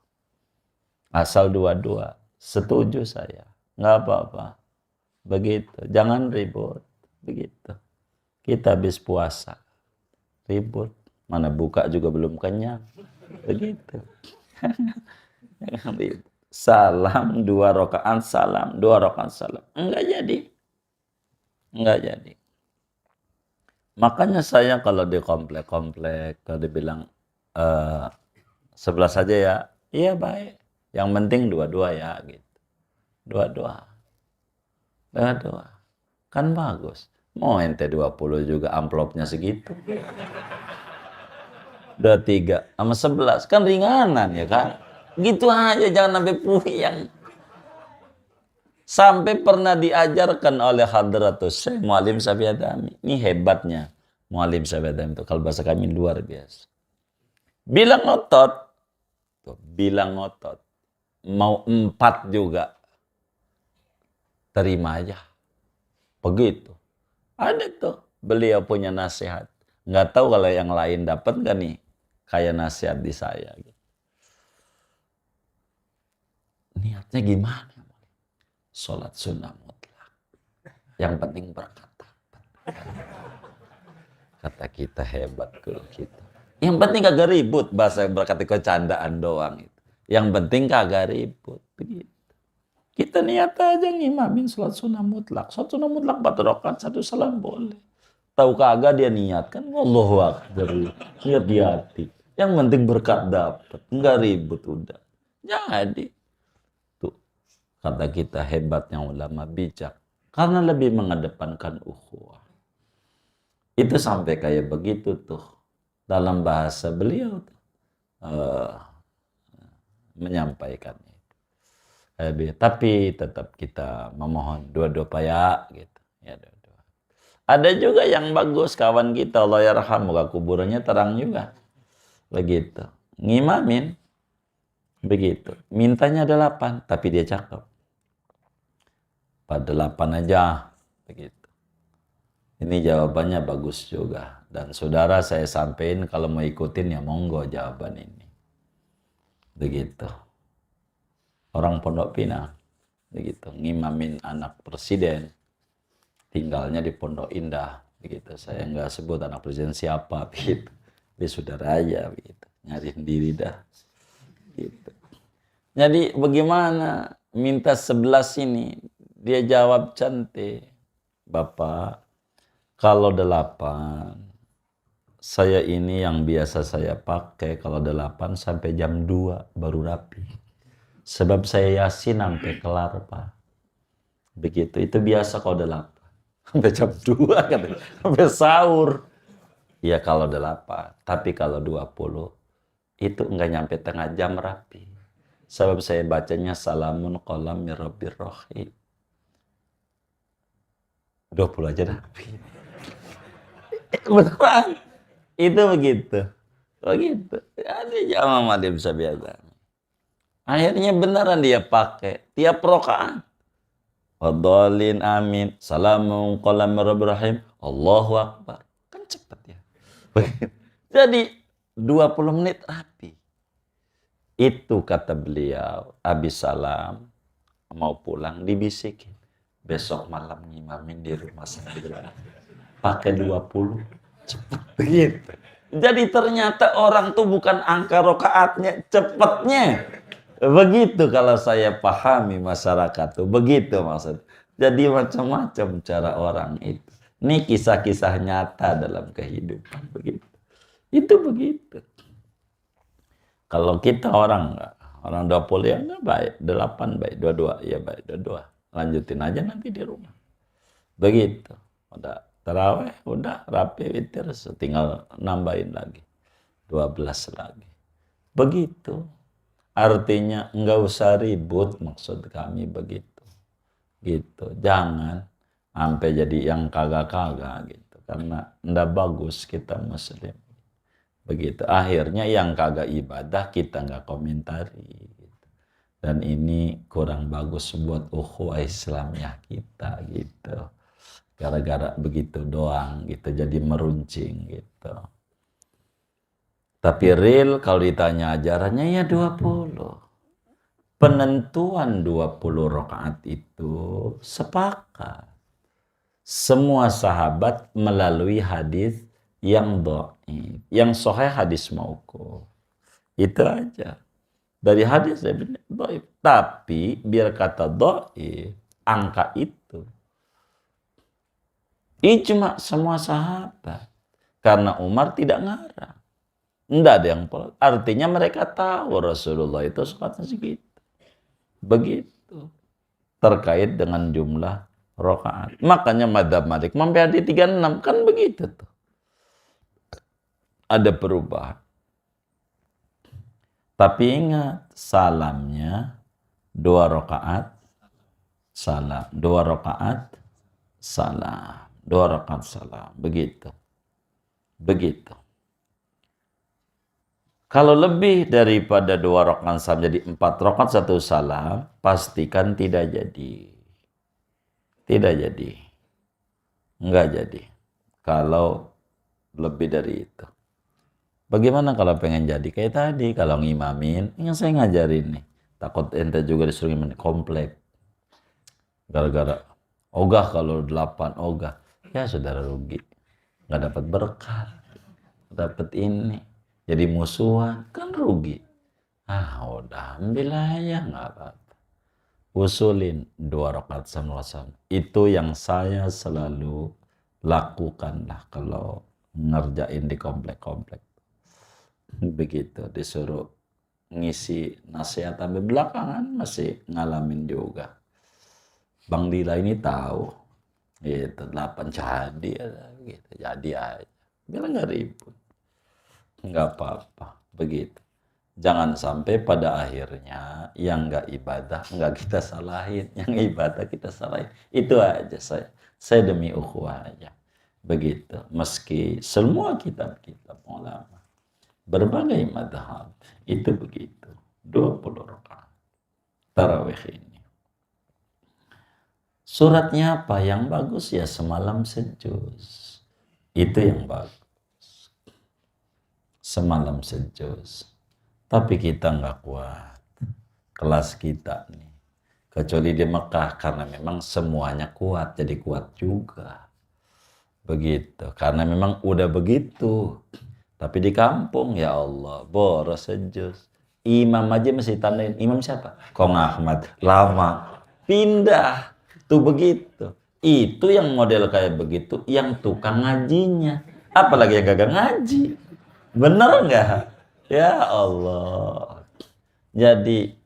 Asal 2. Setuju saya. Nggak apa-apa. Begitu. Jangan ribut. Begitu. Kita habis puasa. Ribut. Mana buka juga belum kenyang. Begitu. Jangan ribut. Salam 2 rakaat salam. 2 rakaat salam. Enggak jadi. Enggak jadi. Makanya saya kalau di komplek-komplek, kalau dibilang 11 saja ya, iya baik. Yang penting 2 ya gitu. 2. Kan bagus. Mau ente 20 juga amplopnya segitu. 23 sama 11 kan ringanan ya kan. Gitu aja, jangan sampai puyeng. Sampai pernah diajarkan oleh Hadratus Syekh Muallim Syafi'i Adami. Ini hebatnya Muallim Syafi'i Adami itu. Kalau bahasa kami luar biasa. Bilang ngotot. Tuh, bilang ngotot. Mau 4 juga. Terima aja. Begitu. Ada tuh. Beliau punya nasihat. Nggak tahu kalau yang lain dapat nggak nih. Kayak nasihat di saya. Niatnya gimana? Sholat sunnah mutlak. Yang penting berkata. Kata kita hebat kalau kita. Yang penting kagak ribut. Bahasa berkata kecandaan doang itu. Yang penting kagak ribut. Begitu. Kita niat aja ngimamin sholat sunnah mutlak. Sholat sunnah mutlak 4 rakaat 1 salam boleh. Tahu kagak dia niatkan. Allahu Akbar. Niat di hati. Yang penting berkat dapat. Enggak ribut udah. Jadi. Kata kita hebatnya ulama bijak. Karena lebih mengedepankan ukhuwah. Itu sampai kayak begitu tuh. Dalam bahasa beliau tuh. Menyampaikan itu. Tapi tetap kita memohon dua-dua paya gitu. Ya, dua-dua. Ada juga yang bagus kawan kita. Allah yarham. Moga kuburannya terang juga. Begitu. Ngimamin. Begitu. Mintanya 8. Tapi dia cakep. Pada 8 aja, begitu. Ini jawabannya bagus juga. Dan saudara saya sampaikan kalau mau ikutin ya monggo jawaban ini. Begitu. Orang Pondok Pinang, begitu. Ngimamin anak presiden, tinggalnya di Pondok Indah, begitu. Saya nggak sebut anak presiden siapa, begitu. Dia saudara aja, begitu. Nyari sendiri dah, gitu. Jadi bagaimana minta 11 ini? Dia jawab cantik. Bapak, kalau 8, saya ini yang biasa saya pakai kalau 8 sampai jam 2 baru rapi. Sebab saya yasin sampai kelar, Pak. Begitu, itu biasa kalau 8. Sampai jam 2 kan, sampai sahur. Ya kalau 8, tapi kalau 20, itu enggak nyampe tengah jam rapi. Sebab saya bacanya salamun qolam mir rabbir rahim. 20 aja dah. Beneran. Itu begitu. Begitu. Ada jamaah Muallim Syafi'i Adami. Akhirnya beneran dia pakai. Tiap rakaat. Wadhalin amin. Salamun qolam mir rabbir rahim. Allahu Akbar. Kan cepet ya. Begitu. Jadi 20 menit rapi. Itu kata beliau. Habis salam. Mau pulang dibisikin. Besok malam ngimamin di rumah saya. Pakai 20. Cepet begitu. Jadi ternyata orang tuh bukan angka rokaatnya, cepetnya. Begitu kalau saya pahami masyarakat tuh. Begitu maksud. Jadi macam-macam cara orang itu. Ini kisah-kisah nyata dalam kehidupan. Begitu. Itu begitu. Kalau kita orang 20 ya enggak baik. 8 baik. 22 ya baik. 22. Lanjutin aja nanti di rumah. Begitu. Udah tarawih, udah rapi witir, tinggal nambahin lagi. 12 lagi. Begitu. Artinya enggak usah ribut, maksud kami begitu. Gitu. Jangan sampai jadi yang kagak-kagak gitu. Karena enggak bagus kita muslim. Begitu. Akhirnya yang kagak ibadah kita enggak komentari. Dan ini kurang bagus buat ukhuwah Islamiyah kita gitu. Gara-gara begitu doang gitu, jadi meruncing gitu. Tapi real kalau ditanya ajarannya ya 20. Penentuan 20 rakaat itu sepakat. Semua sahabat melalui hadis yang dhaif. Yang sahih hadis mauquf. Itu aja. Dari hadis saya bilang dhaif. Tapi biar kata dhaif, angka itu ijma semua sahabat. Karena Umar tidak ngarang. Enggak ada yang artinya mereka tahu Rasulullah itu sholatnya segitu. Begitu. Terkait dengan jumlah rakaat. Makanya madzhab Malik sampai hadis 36 kan begitu tuh. Ada perubahan. Tapi ingat, salamnya 2 rakaat salam. 2 rakaat salam. 2 rakaat salam. Begitu. Begitu. Kalau lebih daripada 2 rakaat salam jadi 4 rakaat 1 salam, pastikan tidak jadi. Tidak jadi. Enggak jadi. Kalau lebih dari itu. Bagaimana kalau pengen jadi? Kayak tadi, kalau ngimamin, yang saya ngajarin nih. Takut ente juga disuruh ngimamin komplek. Gara-gara ogah kalau 8 ogah. Ya saudara rugi. Nggak dapat berkah. Dapat ini. Jadi musuhan. Kan rugi. Udah ambil aja. Nggak apa-apa. Usulin 2 rakaat sama. Itu yang saya selalu lakukan lah kalau ngerjain di komplek-komplek. Begitu disuruh ngisi nasihat sampai belakangan masih ngalamin juga. Bang Dila ini tahu itu 8 jadi gitu, jadi aja bilang nggak ribut, nggak apa-apa. Begitu, jangan sampai pada akhirnya yang nggak ibadah nggak kita salahin, yang ibadah kita salahin. Itu aja saya demi ukhuwah aja. Begitu, meski semua kitab-kitab ulama berbagai madhab itu begitu. 20 rakaat tarawih ini. Suratnya apa yang bagus ya semalam sejuz. Itu yang bagus. Semalam sejuz. Tapi kita nggak kuat. Kelas kita nih. Kecuali di Mekah karena memang semuanya kuat, jadi kuat juga. Begitu. Karena memang udah begitu. Tapi di kampung, ya Allah, boros sejus. Imam aja masih tandain. Imam siapa? Kong Ahmad. Lama. Pindah. Tuh begitu. Itu yang model kayak begitu, yang tukang ngajinya. Apalagi yang gagal ngaji. Bener nggak? Ya Allah. Jadi,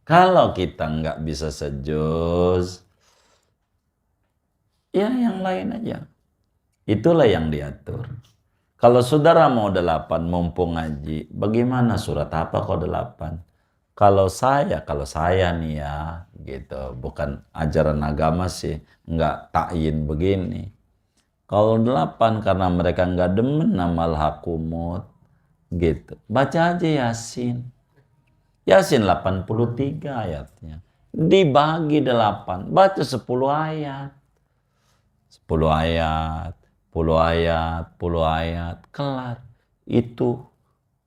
kalau kita nggak bisa sejus, ya yang lain aja. Itulah yang diatur. Kalau saudara mau 8 mumpung ngaji, bagaimana surat apa kok 8? Kalau saya nih ya, gitu, bukan ajaran agama sih, nggak takyin begini. Kalau 8 karena mereka nggak demen amal hakumut, gitu. Baca aja Yasin. Yasin 83 ayatnya. Dibagi 8, baca 10 ayat. 10 ayat. 10 ayat, kelar. Itu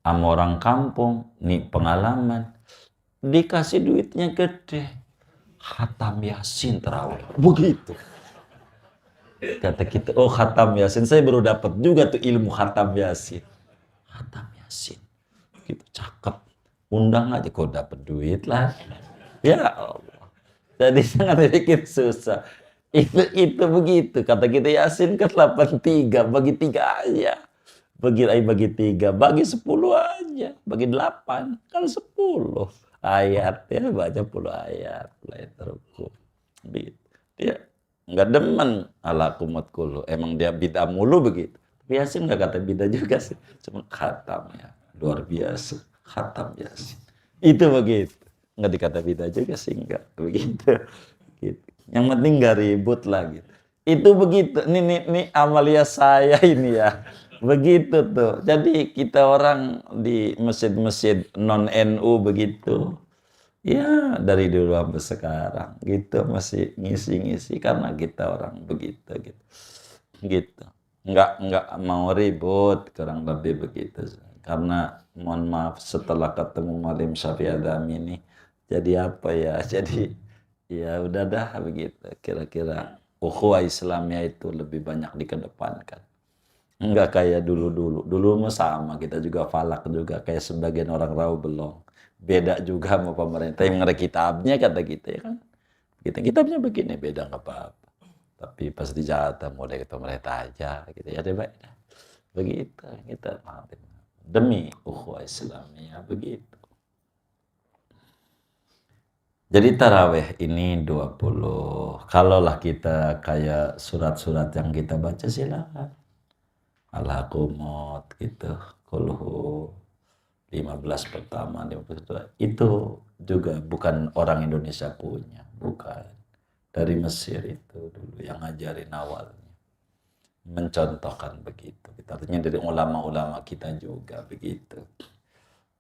sama orang kampung, nih pengalaman. Dikasih duitnya gede. Khatam Yasin terawih. Begitu. Kata kita, oh khatam Yasin. Saya baru dapat juga tuh ilmu khatam Yasin. Khatam Yasin. Gitu, cakep. Undang aja kok dapat duit lah. Ya Allah. Jadi sangat bikin susah. Itu begitu. Kata kita Yasin ke 83. Bagi 3 aja. Bagi 3. Bagi 10 aja. Bagi 8. Kan 10 ayat. Ya baca 10 ayat. Dia nggak demen ala kumut kulu. Emang dia bid'ah mulu begitu. Tapi Yasin nggak kata bid'ah juga sih. Cuma khatam ya. Luar biasa. Khatam Yasin. Itu begitu. Nggak dikata bid'ah juga sih. Nggak. Begitu. Gitu. Yang penting nggak ribut lah gitu. Itu begitu. Ini amalia saya ini ya. Begitu tuh. Jadi kita orang di masjid-masjid non-NU begitu. Ya dari dulu sampai sekarang gitu masih ngisi-ngisi karena kita orang begitu gitu. Gitu. Nggak mau ribut, kurang lebih begitu. Karena mohon maaf setelah ketemu Malim Syafi'i Adami ini jadi apa ya? Jadi ya udah dah begitu. Kira-kira ukhuwah Islamnya itu lebih banyak dikedepankan. Enggak kayak dulu-dulu. Dulu mah sama, kita juga falak juga kayak sebagian orang Rawa Belong. Beda juga sama pemerintah yang ada kitabnya kata kita ya kan. Kitabnya begini beda nggak apa-apa. Tapi pas di Jakarta mulai ke pemerintah aja gitu ya deh baik. Begitu kita maafin. Demi ukhuwah Islamnya begitu. Jadi tarawih ini 20. Kalaulah kita kayak surat-surat yang kita baca silakan. Al-Hakumut gitu. Kulhu 15 pertama, 52. Itu juga bukan orang Indonesia punya. Bukan. dari Mesir itu dulu yang ngajarin awalnya, mencontohkan begitu. Artinya dari ulama-ulama kita juga begitu.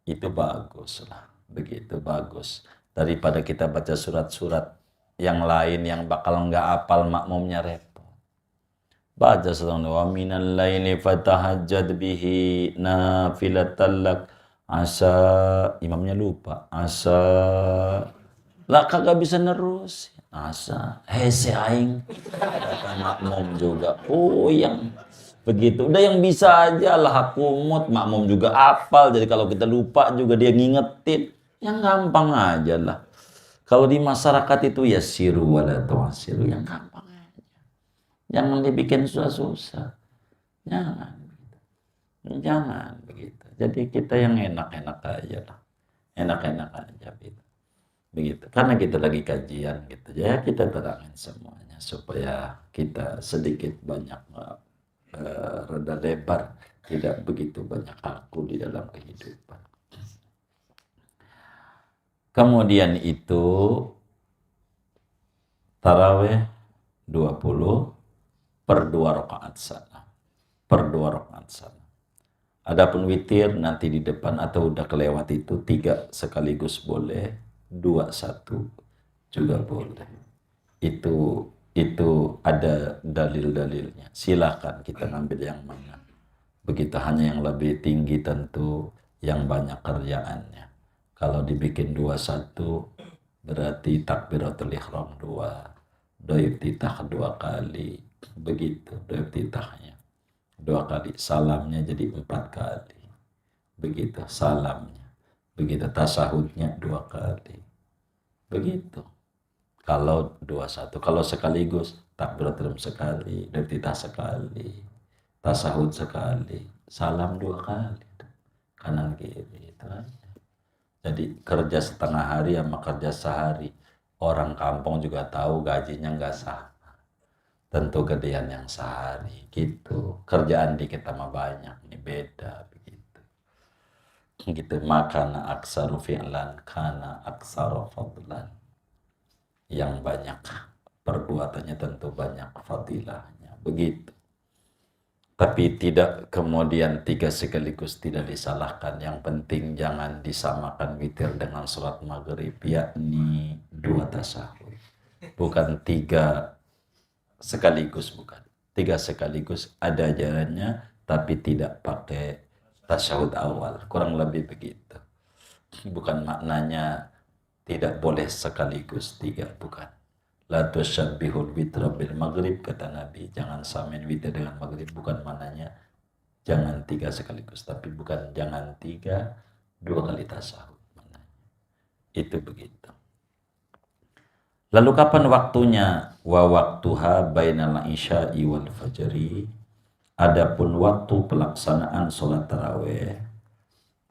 Itu bagus lah, begitu bagus. Daripada kita baca surat-surat yang lain yang bakal nggak apal, makmumnya repot. Baca surat wa minal laili fatahajjad bihi nafilatan lak asa, imamnya lupa, asa lah kagak bisa nerus, asa hese aing kata makmum juga yang begitu. Udah yang bisa aja lah kumut, makmum juga apal, jadi kalau kita lupa juga dia ngingetin, yang gampang aja lah. Kalau di masyarakat itu ya siru wala tu'asiru, yang gampang aja, jangan dibikin susah-susah, jangan begitu. Jadi kita yang enak-enak aja lah, enak-enak aja gitu. Begitu, karena kita lagi kajian gitu ya, kita terangin semuanya supaya kita sedikit banyak rada lebar, tidak begitu banyak aku di dalam kehidupan. Kemudian itu tarawih 20 per 2 rakaat sana, per 2 rakaat sana. Adapun witir nanti di depan atau udah kelewat itu 3 sekaligus boleh, 2 1 juga boleh. Itu ada dalil-dalilnya. Silakan kita ngambil yang mana. Begitu, hanya yang lebih tinggi tentu yang banyak kerjaannya. Kalau dibikin 2 1 berarti takbiratul ihram 2, doa iftitah 2 kali. Begitu doa iftitahnya 2 kali, salamnya jadi 4 kali. Begitu salamnya. Begitu tasahudnya 2 kali. Begitu. Kalau 2 1, kalau sekaligus takbiratul ihram sekali, doa iftitah sekali, tasahud sekali, salam 2 kali. Kanan kiri itu aja. Jadi kerja setengah hari sama kerja sehari, orang kampung juga tahu gajinya nggak sama. Tentu gedean yang sehari gitu. Kerjaan di kita mah banyak, ini beda begitu. Gitu, makana aksaru fi'lan kana aksaru fadlan. Yang banyak perbuatannya tentu banyak fadilahnya, begitu. Tapi tidak kemudian 3 sekaligus tidak disalahkan. Yang penting jangan disamakan witir dengan sholat maghrib, yakni 2 tasahud. Bukan 3 sekaligus, bukan. 3 sekaligus ada ajarannya, tapi tidak pakai tasyahud awal. Kurang lebih begitu. Bukan maknanya tidak boleh sekaligus 3, bukan. La tusyabbihul witra bil maghrib, kata Nabi. Jangan samain witir dengan maghrib, bukan maknanya jangan 3 sekaligus, tapi bukan jangan 3 2 kali tasahud maknanya. Itu begitu. Lalu kapan waktunya? Wa waktuha bainal isya'i wal fajri. Adapun waktu pelaksanaan sholat tarawih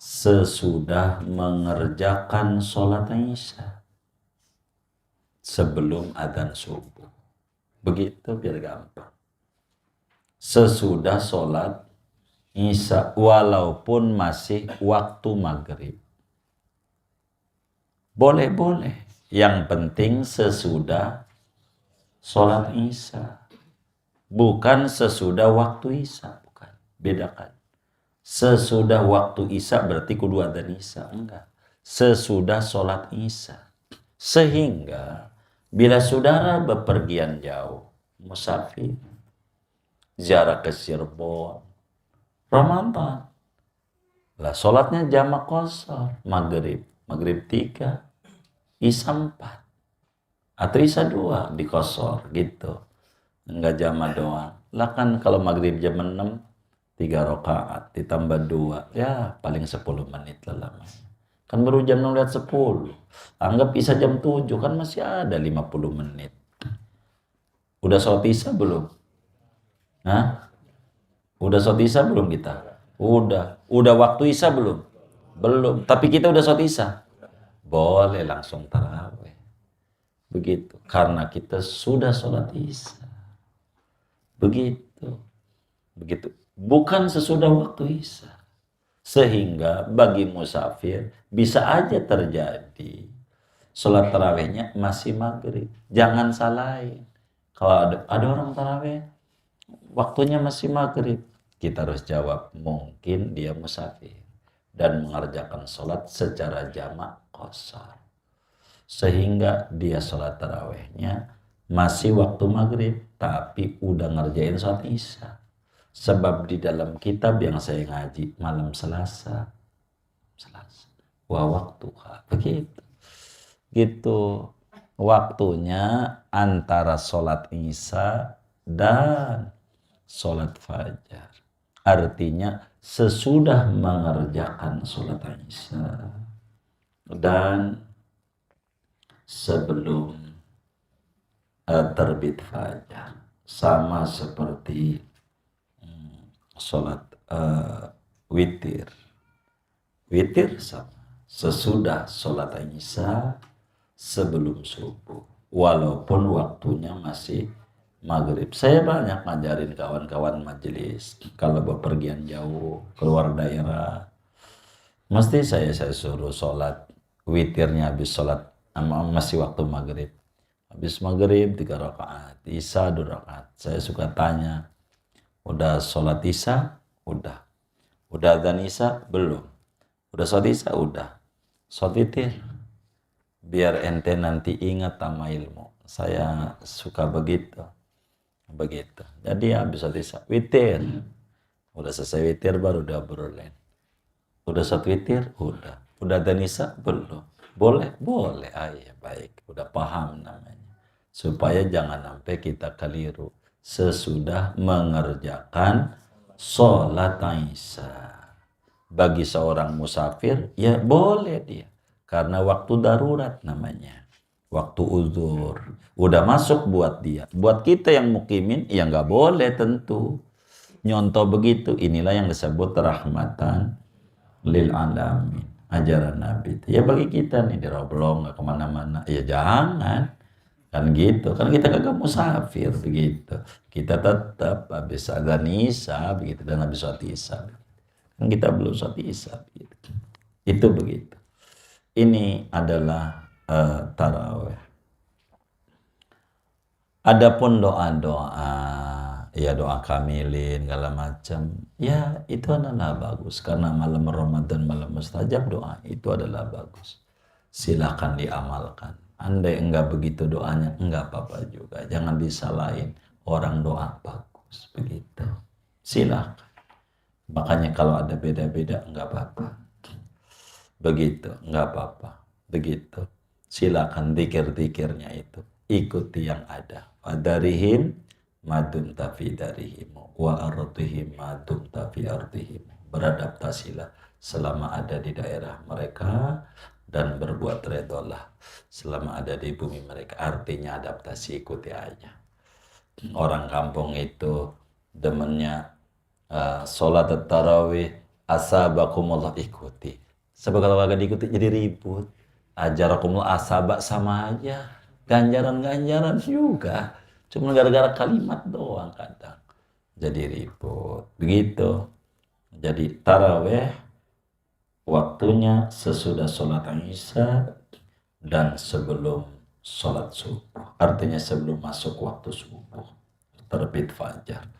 sesudah mengerjakan sholat isya, sebelum adzan subuh. Begitu biar gampang. Sesudah sholat isya walaupun masih waktu maghrib. Boleh-boleh. Yang penting sesudah sholat isya. Bukan sesudah waktu isya. Bukan. Bedakan. Sesudah waktu isya berarti kudu adzan isya. Enggak. Sesudah sholat isya. Sehingga bila saudara bepergian jauh, musafir, ziarah ke Cirebon, Ramadan, lah sholatnya jamak qashar, maghrib 3, isya 4, atau isya 2 di qashar gitu, enggak jamak doang. Lah kan kalau maghrib jam 6, 3 rakaat ditambah 2, ya paling 10 menit lah lamanya. Kan baru jam 6 lihat 10. Anggap isya jam 7, kan masih ada 50 menit. Udah sholat isya belum? Hah? Udah sholat isya belum kita? Udah. Udah waktu isya belum? Belum. Tapi kita udah sholat isya? Boleh langsung tarawih. Begitu. Karena kita sudah sholat isya. Begitu. Begitu. Bukan sesudah waktu isya. Sehingga bagi musafir bisa aja terjadi sholat tarawihnya masih maghrib. Jangan salahin. Kalau ada orang tarawih, waktunya masih maghrib, kita harus jawab, mungkin dia musafir dan mengerjakan sholat secara jamak qasar. Sehingga dia sholat tarawihnya masih waktu maghrib, tapi udah ngerjain sholat isya. Sebab di dalam kitab yang saya ngaji malam Selasa, waktuha, begitu. Gitu. Waktunya antara sholat isya dan sholat fajar. Artinya sesudah mengerjakan sholat isya dan sebelum terbit fajar. Sama seperti sholat witir. Witir sama. Sesudah sholat isya sebelum subuh. Walaupun waktunya masih maghrib. Saya banyak ngajarin kawan-kawan majelis. Kalau bepergian jauh, keluar daerah, mesti saya suruh sholat witirnya habis sholat masih waktu maghrib. Habis maghrib 3 rakaat, isya 2 rakaat. Saya suka tanya, udah sholat isya? Udah. Udah adzan isya? Belum. Udah sholat isya? Udah. Sholat witir? Biar ente nanti ingat sama ilmu. Saya suka begitu. Jadi habis sholat isya, witir. Udah selesai witir baru udah berolain. Udah sholat witir? Udah. Udah adzan isya? Belum. Boleh? Boleh. Ya baik. Udah paham namanya. Supaya jangan sampai kita keliru sesudah mengerjakan sholat isya. Bagi seorang musafir, ya boleh dia. Karena waktu darurat namanya. Waktu uzur. Udah masuk buat dia. Buat kita yang mukimin, ya nggak boleh tentu. Nyontoh begitu. Inilah yang disebut rahmatan lil alamin. Ajaran Nabi. Ya bagi kita nih, di Roblong, nggak kemana-mana. Ya jangan. Kan gitu. Kan kita kagak musafir begitu. Kita tetap habis adzan isya begitu. Dan habis sholat isya. Kan kita belum sholat isya begitu. Itu begitu. Ini adalah tarawih. Adapun doa-doa, ya doa kamilin segala macam, ya itu adalah bagus karena malam Ramadan, malam mustajab, doa itu adalah bagus. Silakan diamalkan. Andai enggak begitu doanya, enggak apa-apa juga. Jangan disalahin orang doa bagus begitu. Silakan. Makanya kalau ada beda-beda enggak apa-apa. Begitu, enggak apa-apa. Begitu. Silakan zikir-zikirnya itu. Ikuti yang ada. Wadarihim madum tafi darihimu. Wa ardihim madum tafi ardihimu. Beradaptasilah selama ada di daerah mereka. Dan berbuat redolah selama ada di bumi mereka. Artinya adaptasi, ikuti aja. Orang kampung itu demennya sholat tarawih asabakumullah, ikuti. Sebab kalau kagak diikuti jadi ribut. Ajarakumullah asabak sama aja. Ganjaran-ganjaran juga. Cuma gara-gara kalimat doang kadang. Jadi ribut. Begitu. Jadi tarawih waktunya sesudah sholat isya dan sebelum sholat subuh. Artinya sebelum masuk waktu subuh. Terbit fajar.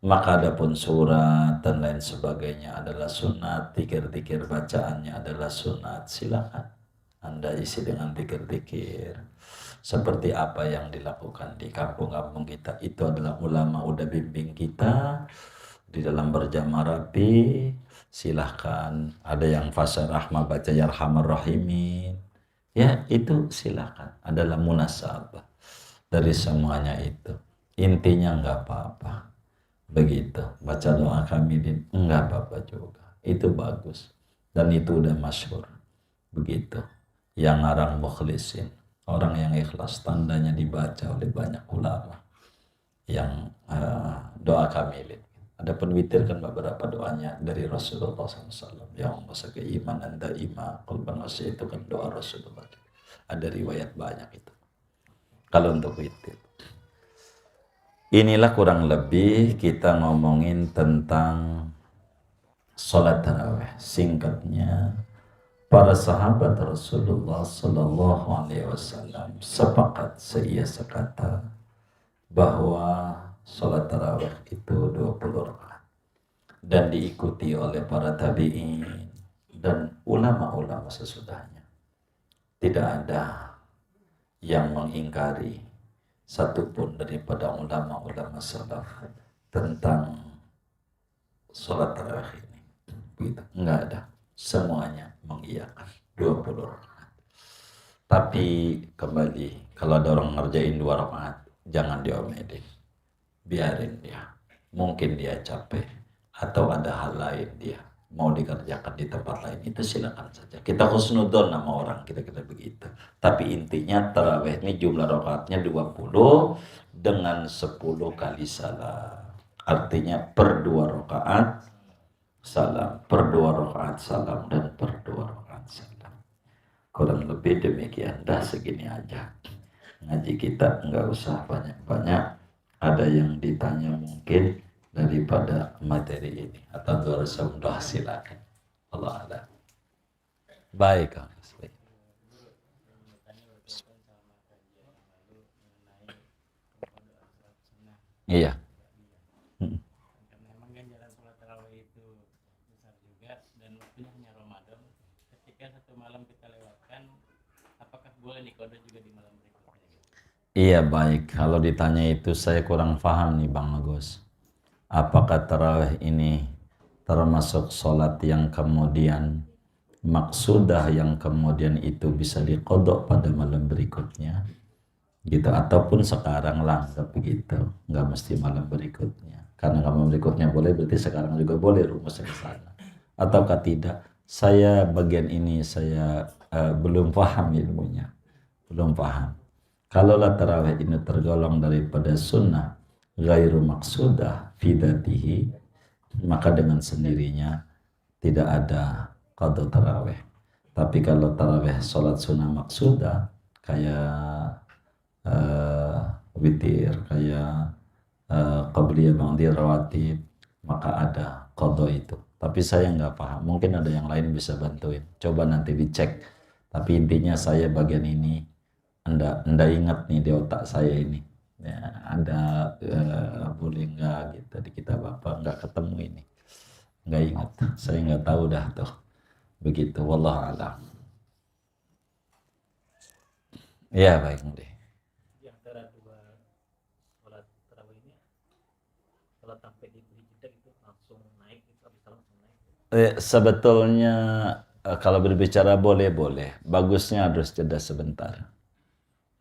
Maka adapun surat dan lain sebagainya adalah sunat, zikir-zikir bacaannya adalah sunat. Silakan Anda isi dengan zikir-zikir. Seperti apa yang dilakukan di kampung-kampung kita. Itu adalah ulama udah bimbing kita di dalam berjamaah rapi. Silahkan. Ada yang fasa rahmah baca yarhamar rahimin. Ya itu silahkan. Adalah munasabah dari semuanya itu. Intinya enggak apa-apa. Begitu, baca doa kamilin, enggak apa-apa juga. Itu bagus. Dan itu udah masyhur. Begitu. Yang ngarang mukhlisin, orang yang ikhlas, tandanya dibaca oleh banyak ulama. Yang doa kamilin. Adapun witir kan beberapa doanya dari Rasulullah SAW. Yang masa keimanan daima, qalban wasya, itu kan doa Rasulullah. Ada riwayat banyak itu. Kalau untuk witir. Inilah kurang lebih kita ngomongin tentang sholat tarawih. Singkatnya, Para sahabat Rasulullah Sallallahu Alaihi Wasallam sepakat seia sekata bahwa sholat tarawih itu 20 rakaat dan diikuti oleh para tabi'in dan ulama-ulama sesudahnya. Tidak ada yang mengingkari satupun daripada ulama-ulama salaf tentang sholat tarawih ini. Begitu. Enggak ada. Semuanya mengiyakan 20 rakaat. Tapi kembali, kalau ada orang ngerjain 2 rakaat, jangan diomelin. Biarin dia. Mungkin dia capek atau ada hal lain dia mau dikerjakan di tempat lain, itu silakan saja. Kita husnudzon nama orang, kita begitu. Tapi intinya tarawih ini jumlah rakaatnya 20 dengan 10 kali salam. Artinya per 2 rakaat salam, per 2 rakaat salam, dan per 2 rakaat salam. Kurang lebih demikian, dah segini aja. Ngaji kita nggak usah banyak-banyak. Ada yang ditanya mungkin daripada materi ini atau doa silakan. Allah ada. Baik, Kang. Iya. Iya baik, kalau ditanya itu saya kurang paham nih Bang Agus. Apakah tarawih ini termasuk sholat yang kemudian maksudah yang kemudian itu bisa dikodok pada malam berikutnya gitu, ataupun sekarang lah begitu, nggak mesti malam berikutnya. Karena malam berikutnya boleh, berarti sekarang juga boleh, rumusnya ke sana. Ataukah tidak? Saya bagian ini saya belum paham ilmunya, belum paham. Kalau tarawih ini tergolong daripada sunnah ghairu maksudah fidatihi, maka dengan sendirinya tidak ada qada tarawih. Tapi kalau tarawih sholat sunnah maksudah kayak witir, kayak qabliyah ba'diyah rawatib, maka ada qada itu. Tapi saya nggak paham, mungkin ada yang lain bisa bantuin, coba nanti dicek. Tapi intinya saya bagian ini anda ingat nih di otak saya ini ya, ada boleh nggak gitu di kitab apa, nggak ketemu ini, nggak ingat, saya nggak tahu dah tuh begitu. Wallahu a'lam. Ya baik deh. Di antara dua sholat tarawih ini, sholat sampai diberi jeda itu langsung naik, itu habis langsung naik. Sebetulnya kalau berbicara boleh, bagusnya harus jeda sebentar,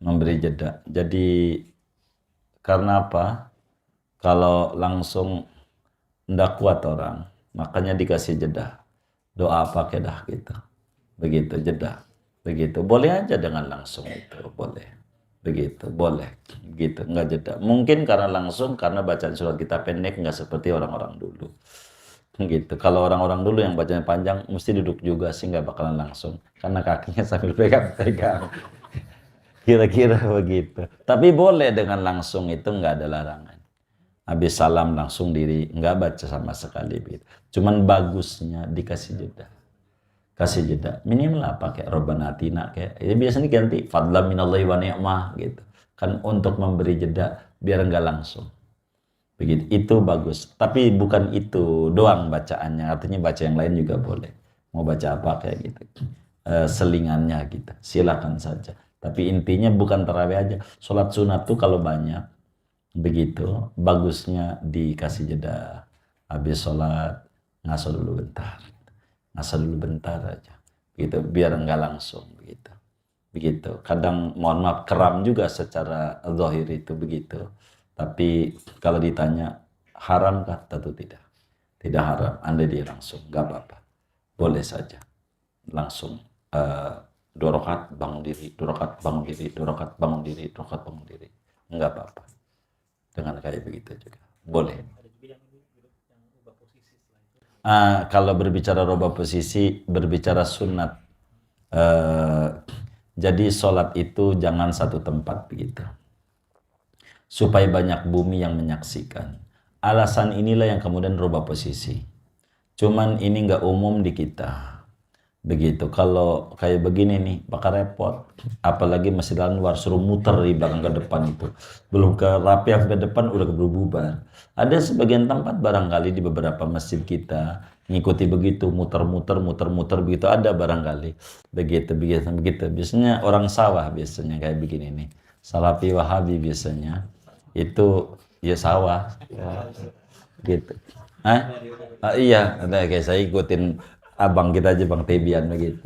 memberi jeda. Jadi karena apa? Kalau langsung ndak kuat orang, makanya dikasih jeda. Doa pakai dah gitu. Begitu jeda. Begitu. Boleh aja dengan langsung itu, boleh. Begitu, boleh. Gitu, enggak jeda. Mungkin karena langsung, karena bacaan surat kita pendek, enggak seperti orang-orang dulu. Gitu. Kalau orang-orang dulu yang bacanya panjang, mesti duduk juga sih, enggak bakalan langsung. Karena kakinya sambil pegang-pegang. Kira-kira begitu. Tapi boleh dengan langsung, itu nggak ada larangan. Habis salam langsung diri, nggak baca sama sekali. Gitu. Cuman bagusnya dikasih jeda. Kasih jeda. Minimal lah pakai Rabbana atina kayak. Ya biasanya ganti fadlan minallahi wa ni'mah gitu. Kan untuk memberi jeda biar nggak langsung. Begitu. Itu bagus. Tapi bukan itu doang bacaannya. Artinya baca yang lain juga boleh. Mau baca apa kayak gitu. Selingannya gitu. Silakan saja. Tapi intinya bukan tarawih aja. Sholat sunat tuh kalau banyak begitu, bagusnya dikasih jeda. Habis sholat ngaso dulu bentar. Ngaso dulu bentar aja. Gitu, biar enggak langsung begitu. Begitu. Kadang mohon maaf keram juga secara zahir itu begitu. Tapi kalau ditanya haramkah? Tentu tidak. Tidak haram. Andai dia langsung, enggak apa-apa. Boleh saja. Langsung 2 rakaat bangun diri, 2 rakaat bangun diri, 2 rakaat bangun diri, 2 rakaat bangun diri. Enggak apa-apa. Dengan kayak begitu juga. Boleh. Kalau berbicara rubah posisi, berbicara sunat. Jadi sholat itu jangan satu tempat begitu. Supaya banyak bumi yang menyaksikan. Alasan inilah yang kemudian rubah posisi. Cuman ini enggak umum di kita. Begitu. Kalau kayak begini nih, bakal repot. Apalagi Masjid Anwar suruh muter di belakang ke depan itu. Belum ke rapi ke depan udah keburu bubar. Ada sebagian tempat barangkali di beberapa masjid kita ngikuti begitu, muter-muter, muter-muter begitu ada barangkali. Begitu, begitu, begitu. Biasanya orang sawah biasanya kayak begini nih. Salafi Wahabi biasanya itu ya sawah. Ya, gitu. Hah? Iya, ada kayak saya ikutin abang kita aja Bang Tebian begitu.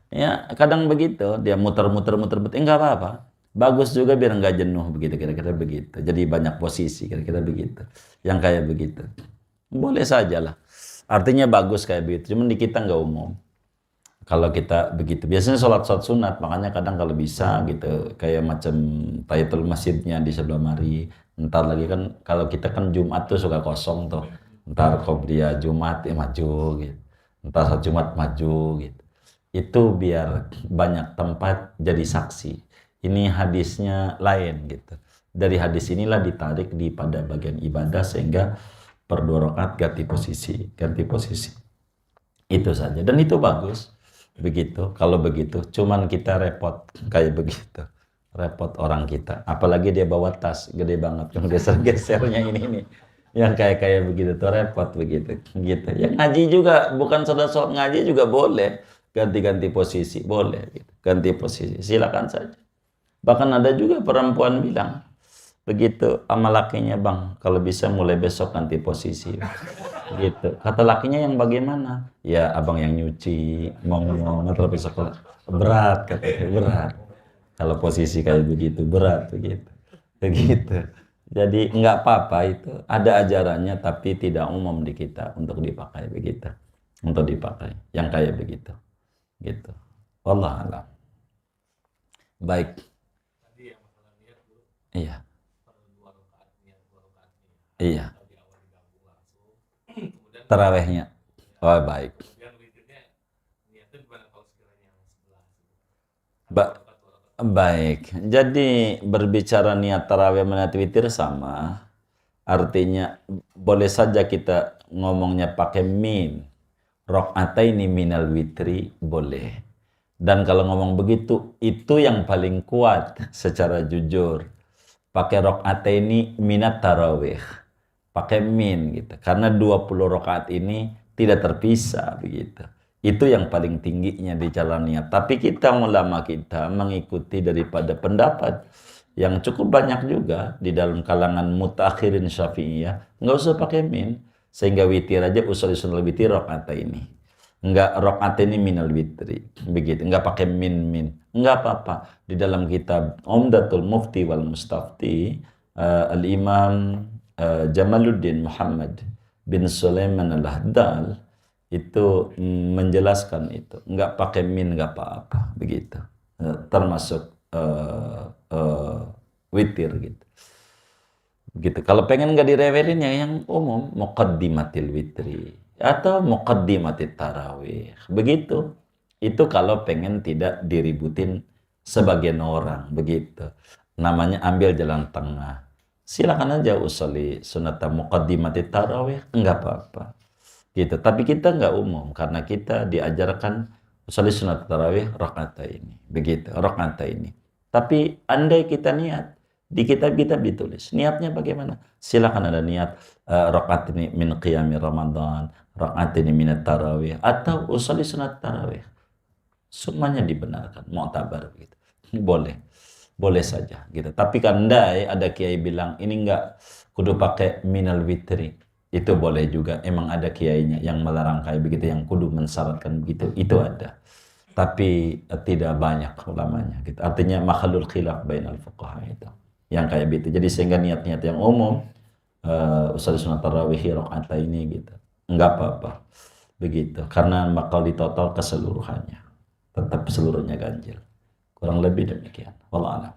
Ya kadang begitu dia muter-muter muter-muter, enggak apa-apa. Bagus juga biar enggak jenuh begitu kira-kira begitu. Jadi banyak posisi kira-kira begitu. Yang kayak begitu. Boleh saja lah. Artinya bagus kayak begitu. Cuman di kita enggak umum. Kalau kita begitu, biasanya sholat sunat, makanya kadang kalau bisa gitu, kayak macam tahiyatul masjidnya di sebelah mari. Ntar lagi kan, kalau kita kan Jumat tuh suka kosong tuh. Ntar Qobliyah Jumat ya maju gitu. Ntar saat Jumat maju gitu. Itu biar banyak tempat jadi saksi. Ini hadisnya lain gitu. Dari hadis inilah ditarik di pada bagian ibadah sehingga per 2 rakaat ganti posisi, ganti posisi. Itu saja dan itu bagus. Begitu, kalau begitu, cuman kita repot kayak begitu, repot orang kita. Apalagi dia bawa tas gede banget, yang geser-gesernya ini, yang kayak begitu tuh repot begitu, gitu. Yang ngaji juga, bukan sholat ngaji juga boleh ganti-ganti posisi, boleh, gitu. Ganti posisi, silakan saja. Bahkan ada juga perempuan bilang, begitu sama lakinya, bang, kalau bisa mulai besok ganti posisi. Gitu. Kata lakinya yang bagaimana? Ya abang yang nyuci, mau ngantar besok berat, katanya berat. Kalau posisi kayak begitu, berat begitu. Begitu. Jadi nggak apa-apa itu. Ada ajarannya tapi tidak umum di kita untuk dipakai begitu. Untuk dipakai. Yang kayak begitu. Gitu. Wallah alam. Baik. Iya. Iya. Tarawehnya. Oh baik. Baik. Jadi berbicara niat taraweh niat witir sama. Artinya boleh saja kita ngomongnya pakai min. Rok'ataini minal witri boleh. Dan kalau ngomong begitu itu yang paling kuat secara jujur. Pakai rok'ataini minat tarawih. Pakai min gitu. Karena 20 rakaat ini tidak terpisah begitu. Itu yang paling tingginya di jalannya. Tapi kita ulama kita mengikuti daripada pendapat yang cukup banyak juga di dalam kalangan mutakhirin Syafi'iyah. Nggak usah pakai min. Sehingga witir aja usul witir rakaat ini. Enggak rakaat ini minal witri. Begitu. Enggak pakai min. Enggak apa-apa. Di dalam kitab Umdatul Mufti wal Mustafti Al-Imam Jamaluddin Muhammad bin Sulaiman Al-Haddal itu menjelaskan itu nggak pakai min nggak apa-apa begitu, termasuk witir gitu. Gitu. Kalau pengen nggak direwelin ya yang umum muqaddimatil witri atau muqaddimatit tarawih begitu. Itu kalau pengen tidak diributin sebagian orang begitu. Namanya ambil jalan tengah. Silakan aja usoli sunat muqaddimatit tarawih, enggak apa-apa. Gitu. Tapi kita enggak umum karena kita diajarkan usoli sunat tarawih rakaat ini. Begitu, rakaat ini. Tapi andai kita niat di kitab-kitab ditulis niatnya bagaimana? Silakan ada niat rakaat ini min qiyami Ramadan, rakaat ini minat tarawih atau usoli sunat tarawih. Semuanya dibenarkan, mu'tabar begitu. Boleh. Boleh saja gitu. Tapi kan ada kiai bilang ini enggak kudu pakai minal witri. Itu boleh juga. Emang ada kiainya yang melarang kayak begitu, yang kudu mensyaratkan begitu. Itu ada. Tapi tidak banyak ulamanya gitu. Artinya makhlul khilaf bainal fuqaha itu. Yang kayak begitu. Jadi sehingga niat-niat yang umum usai sunat tarawih rakaat ini gitu. Enggak apa-apa. Begitu. Karena bakal ditotal keseluruhannya. Tetap seluruhnya ganjil. Kurang lebih demikian. Wallah alam.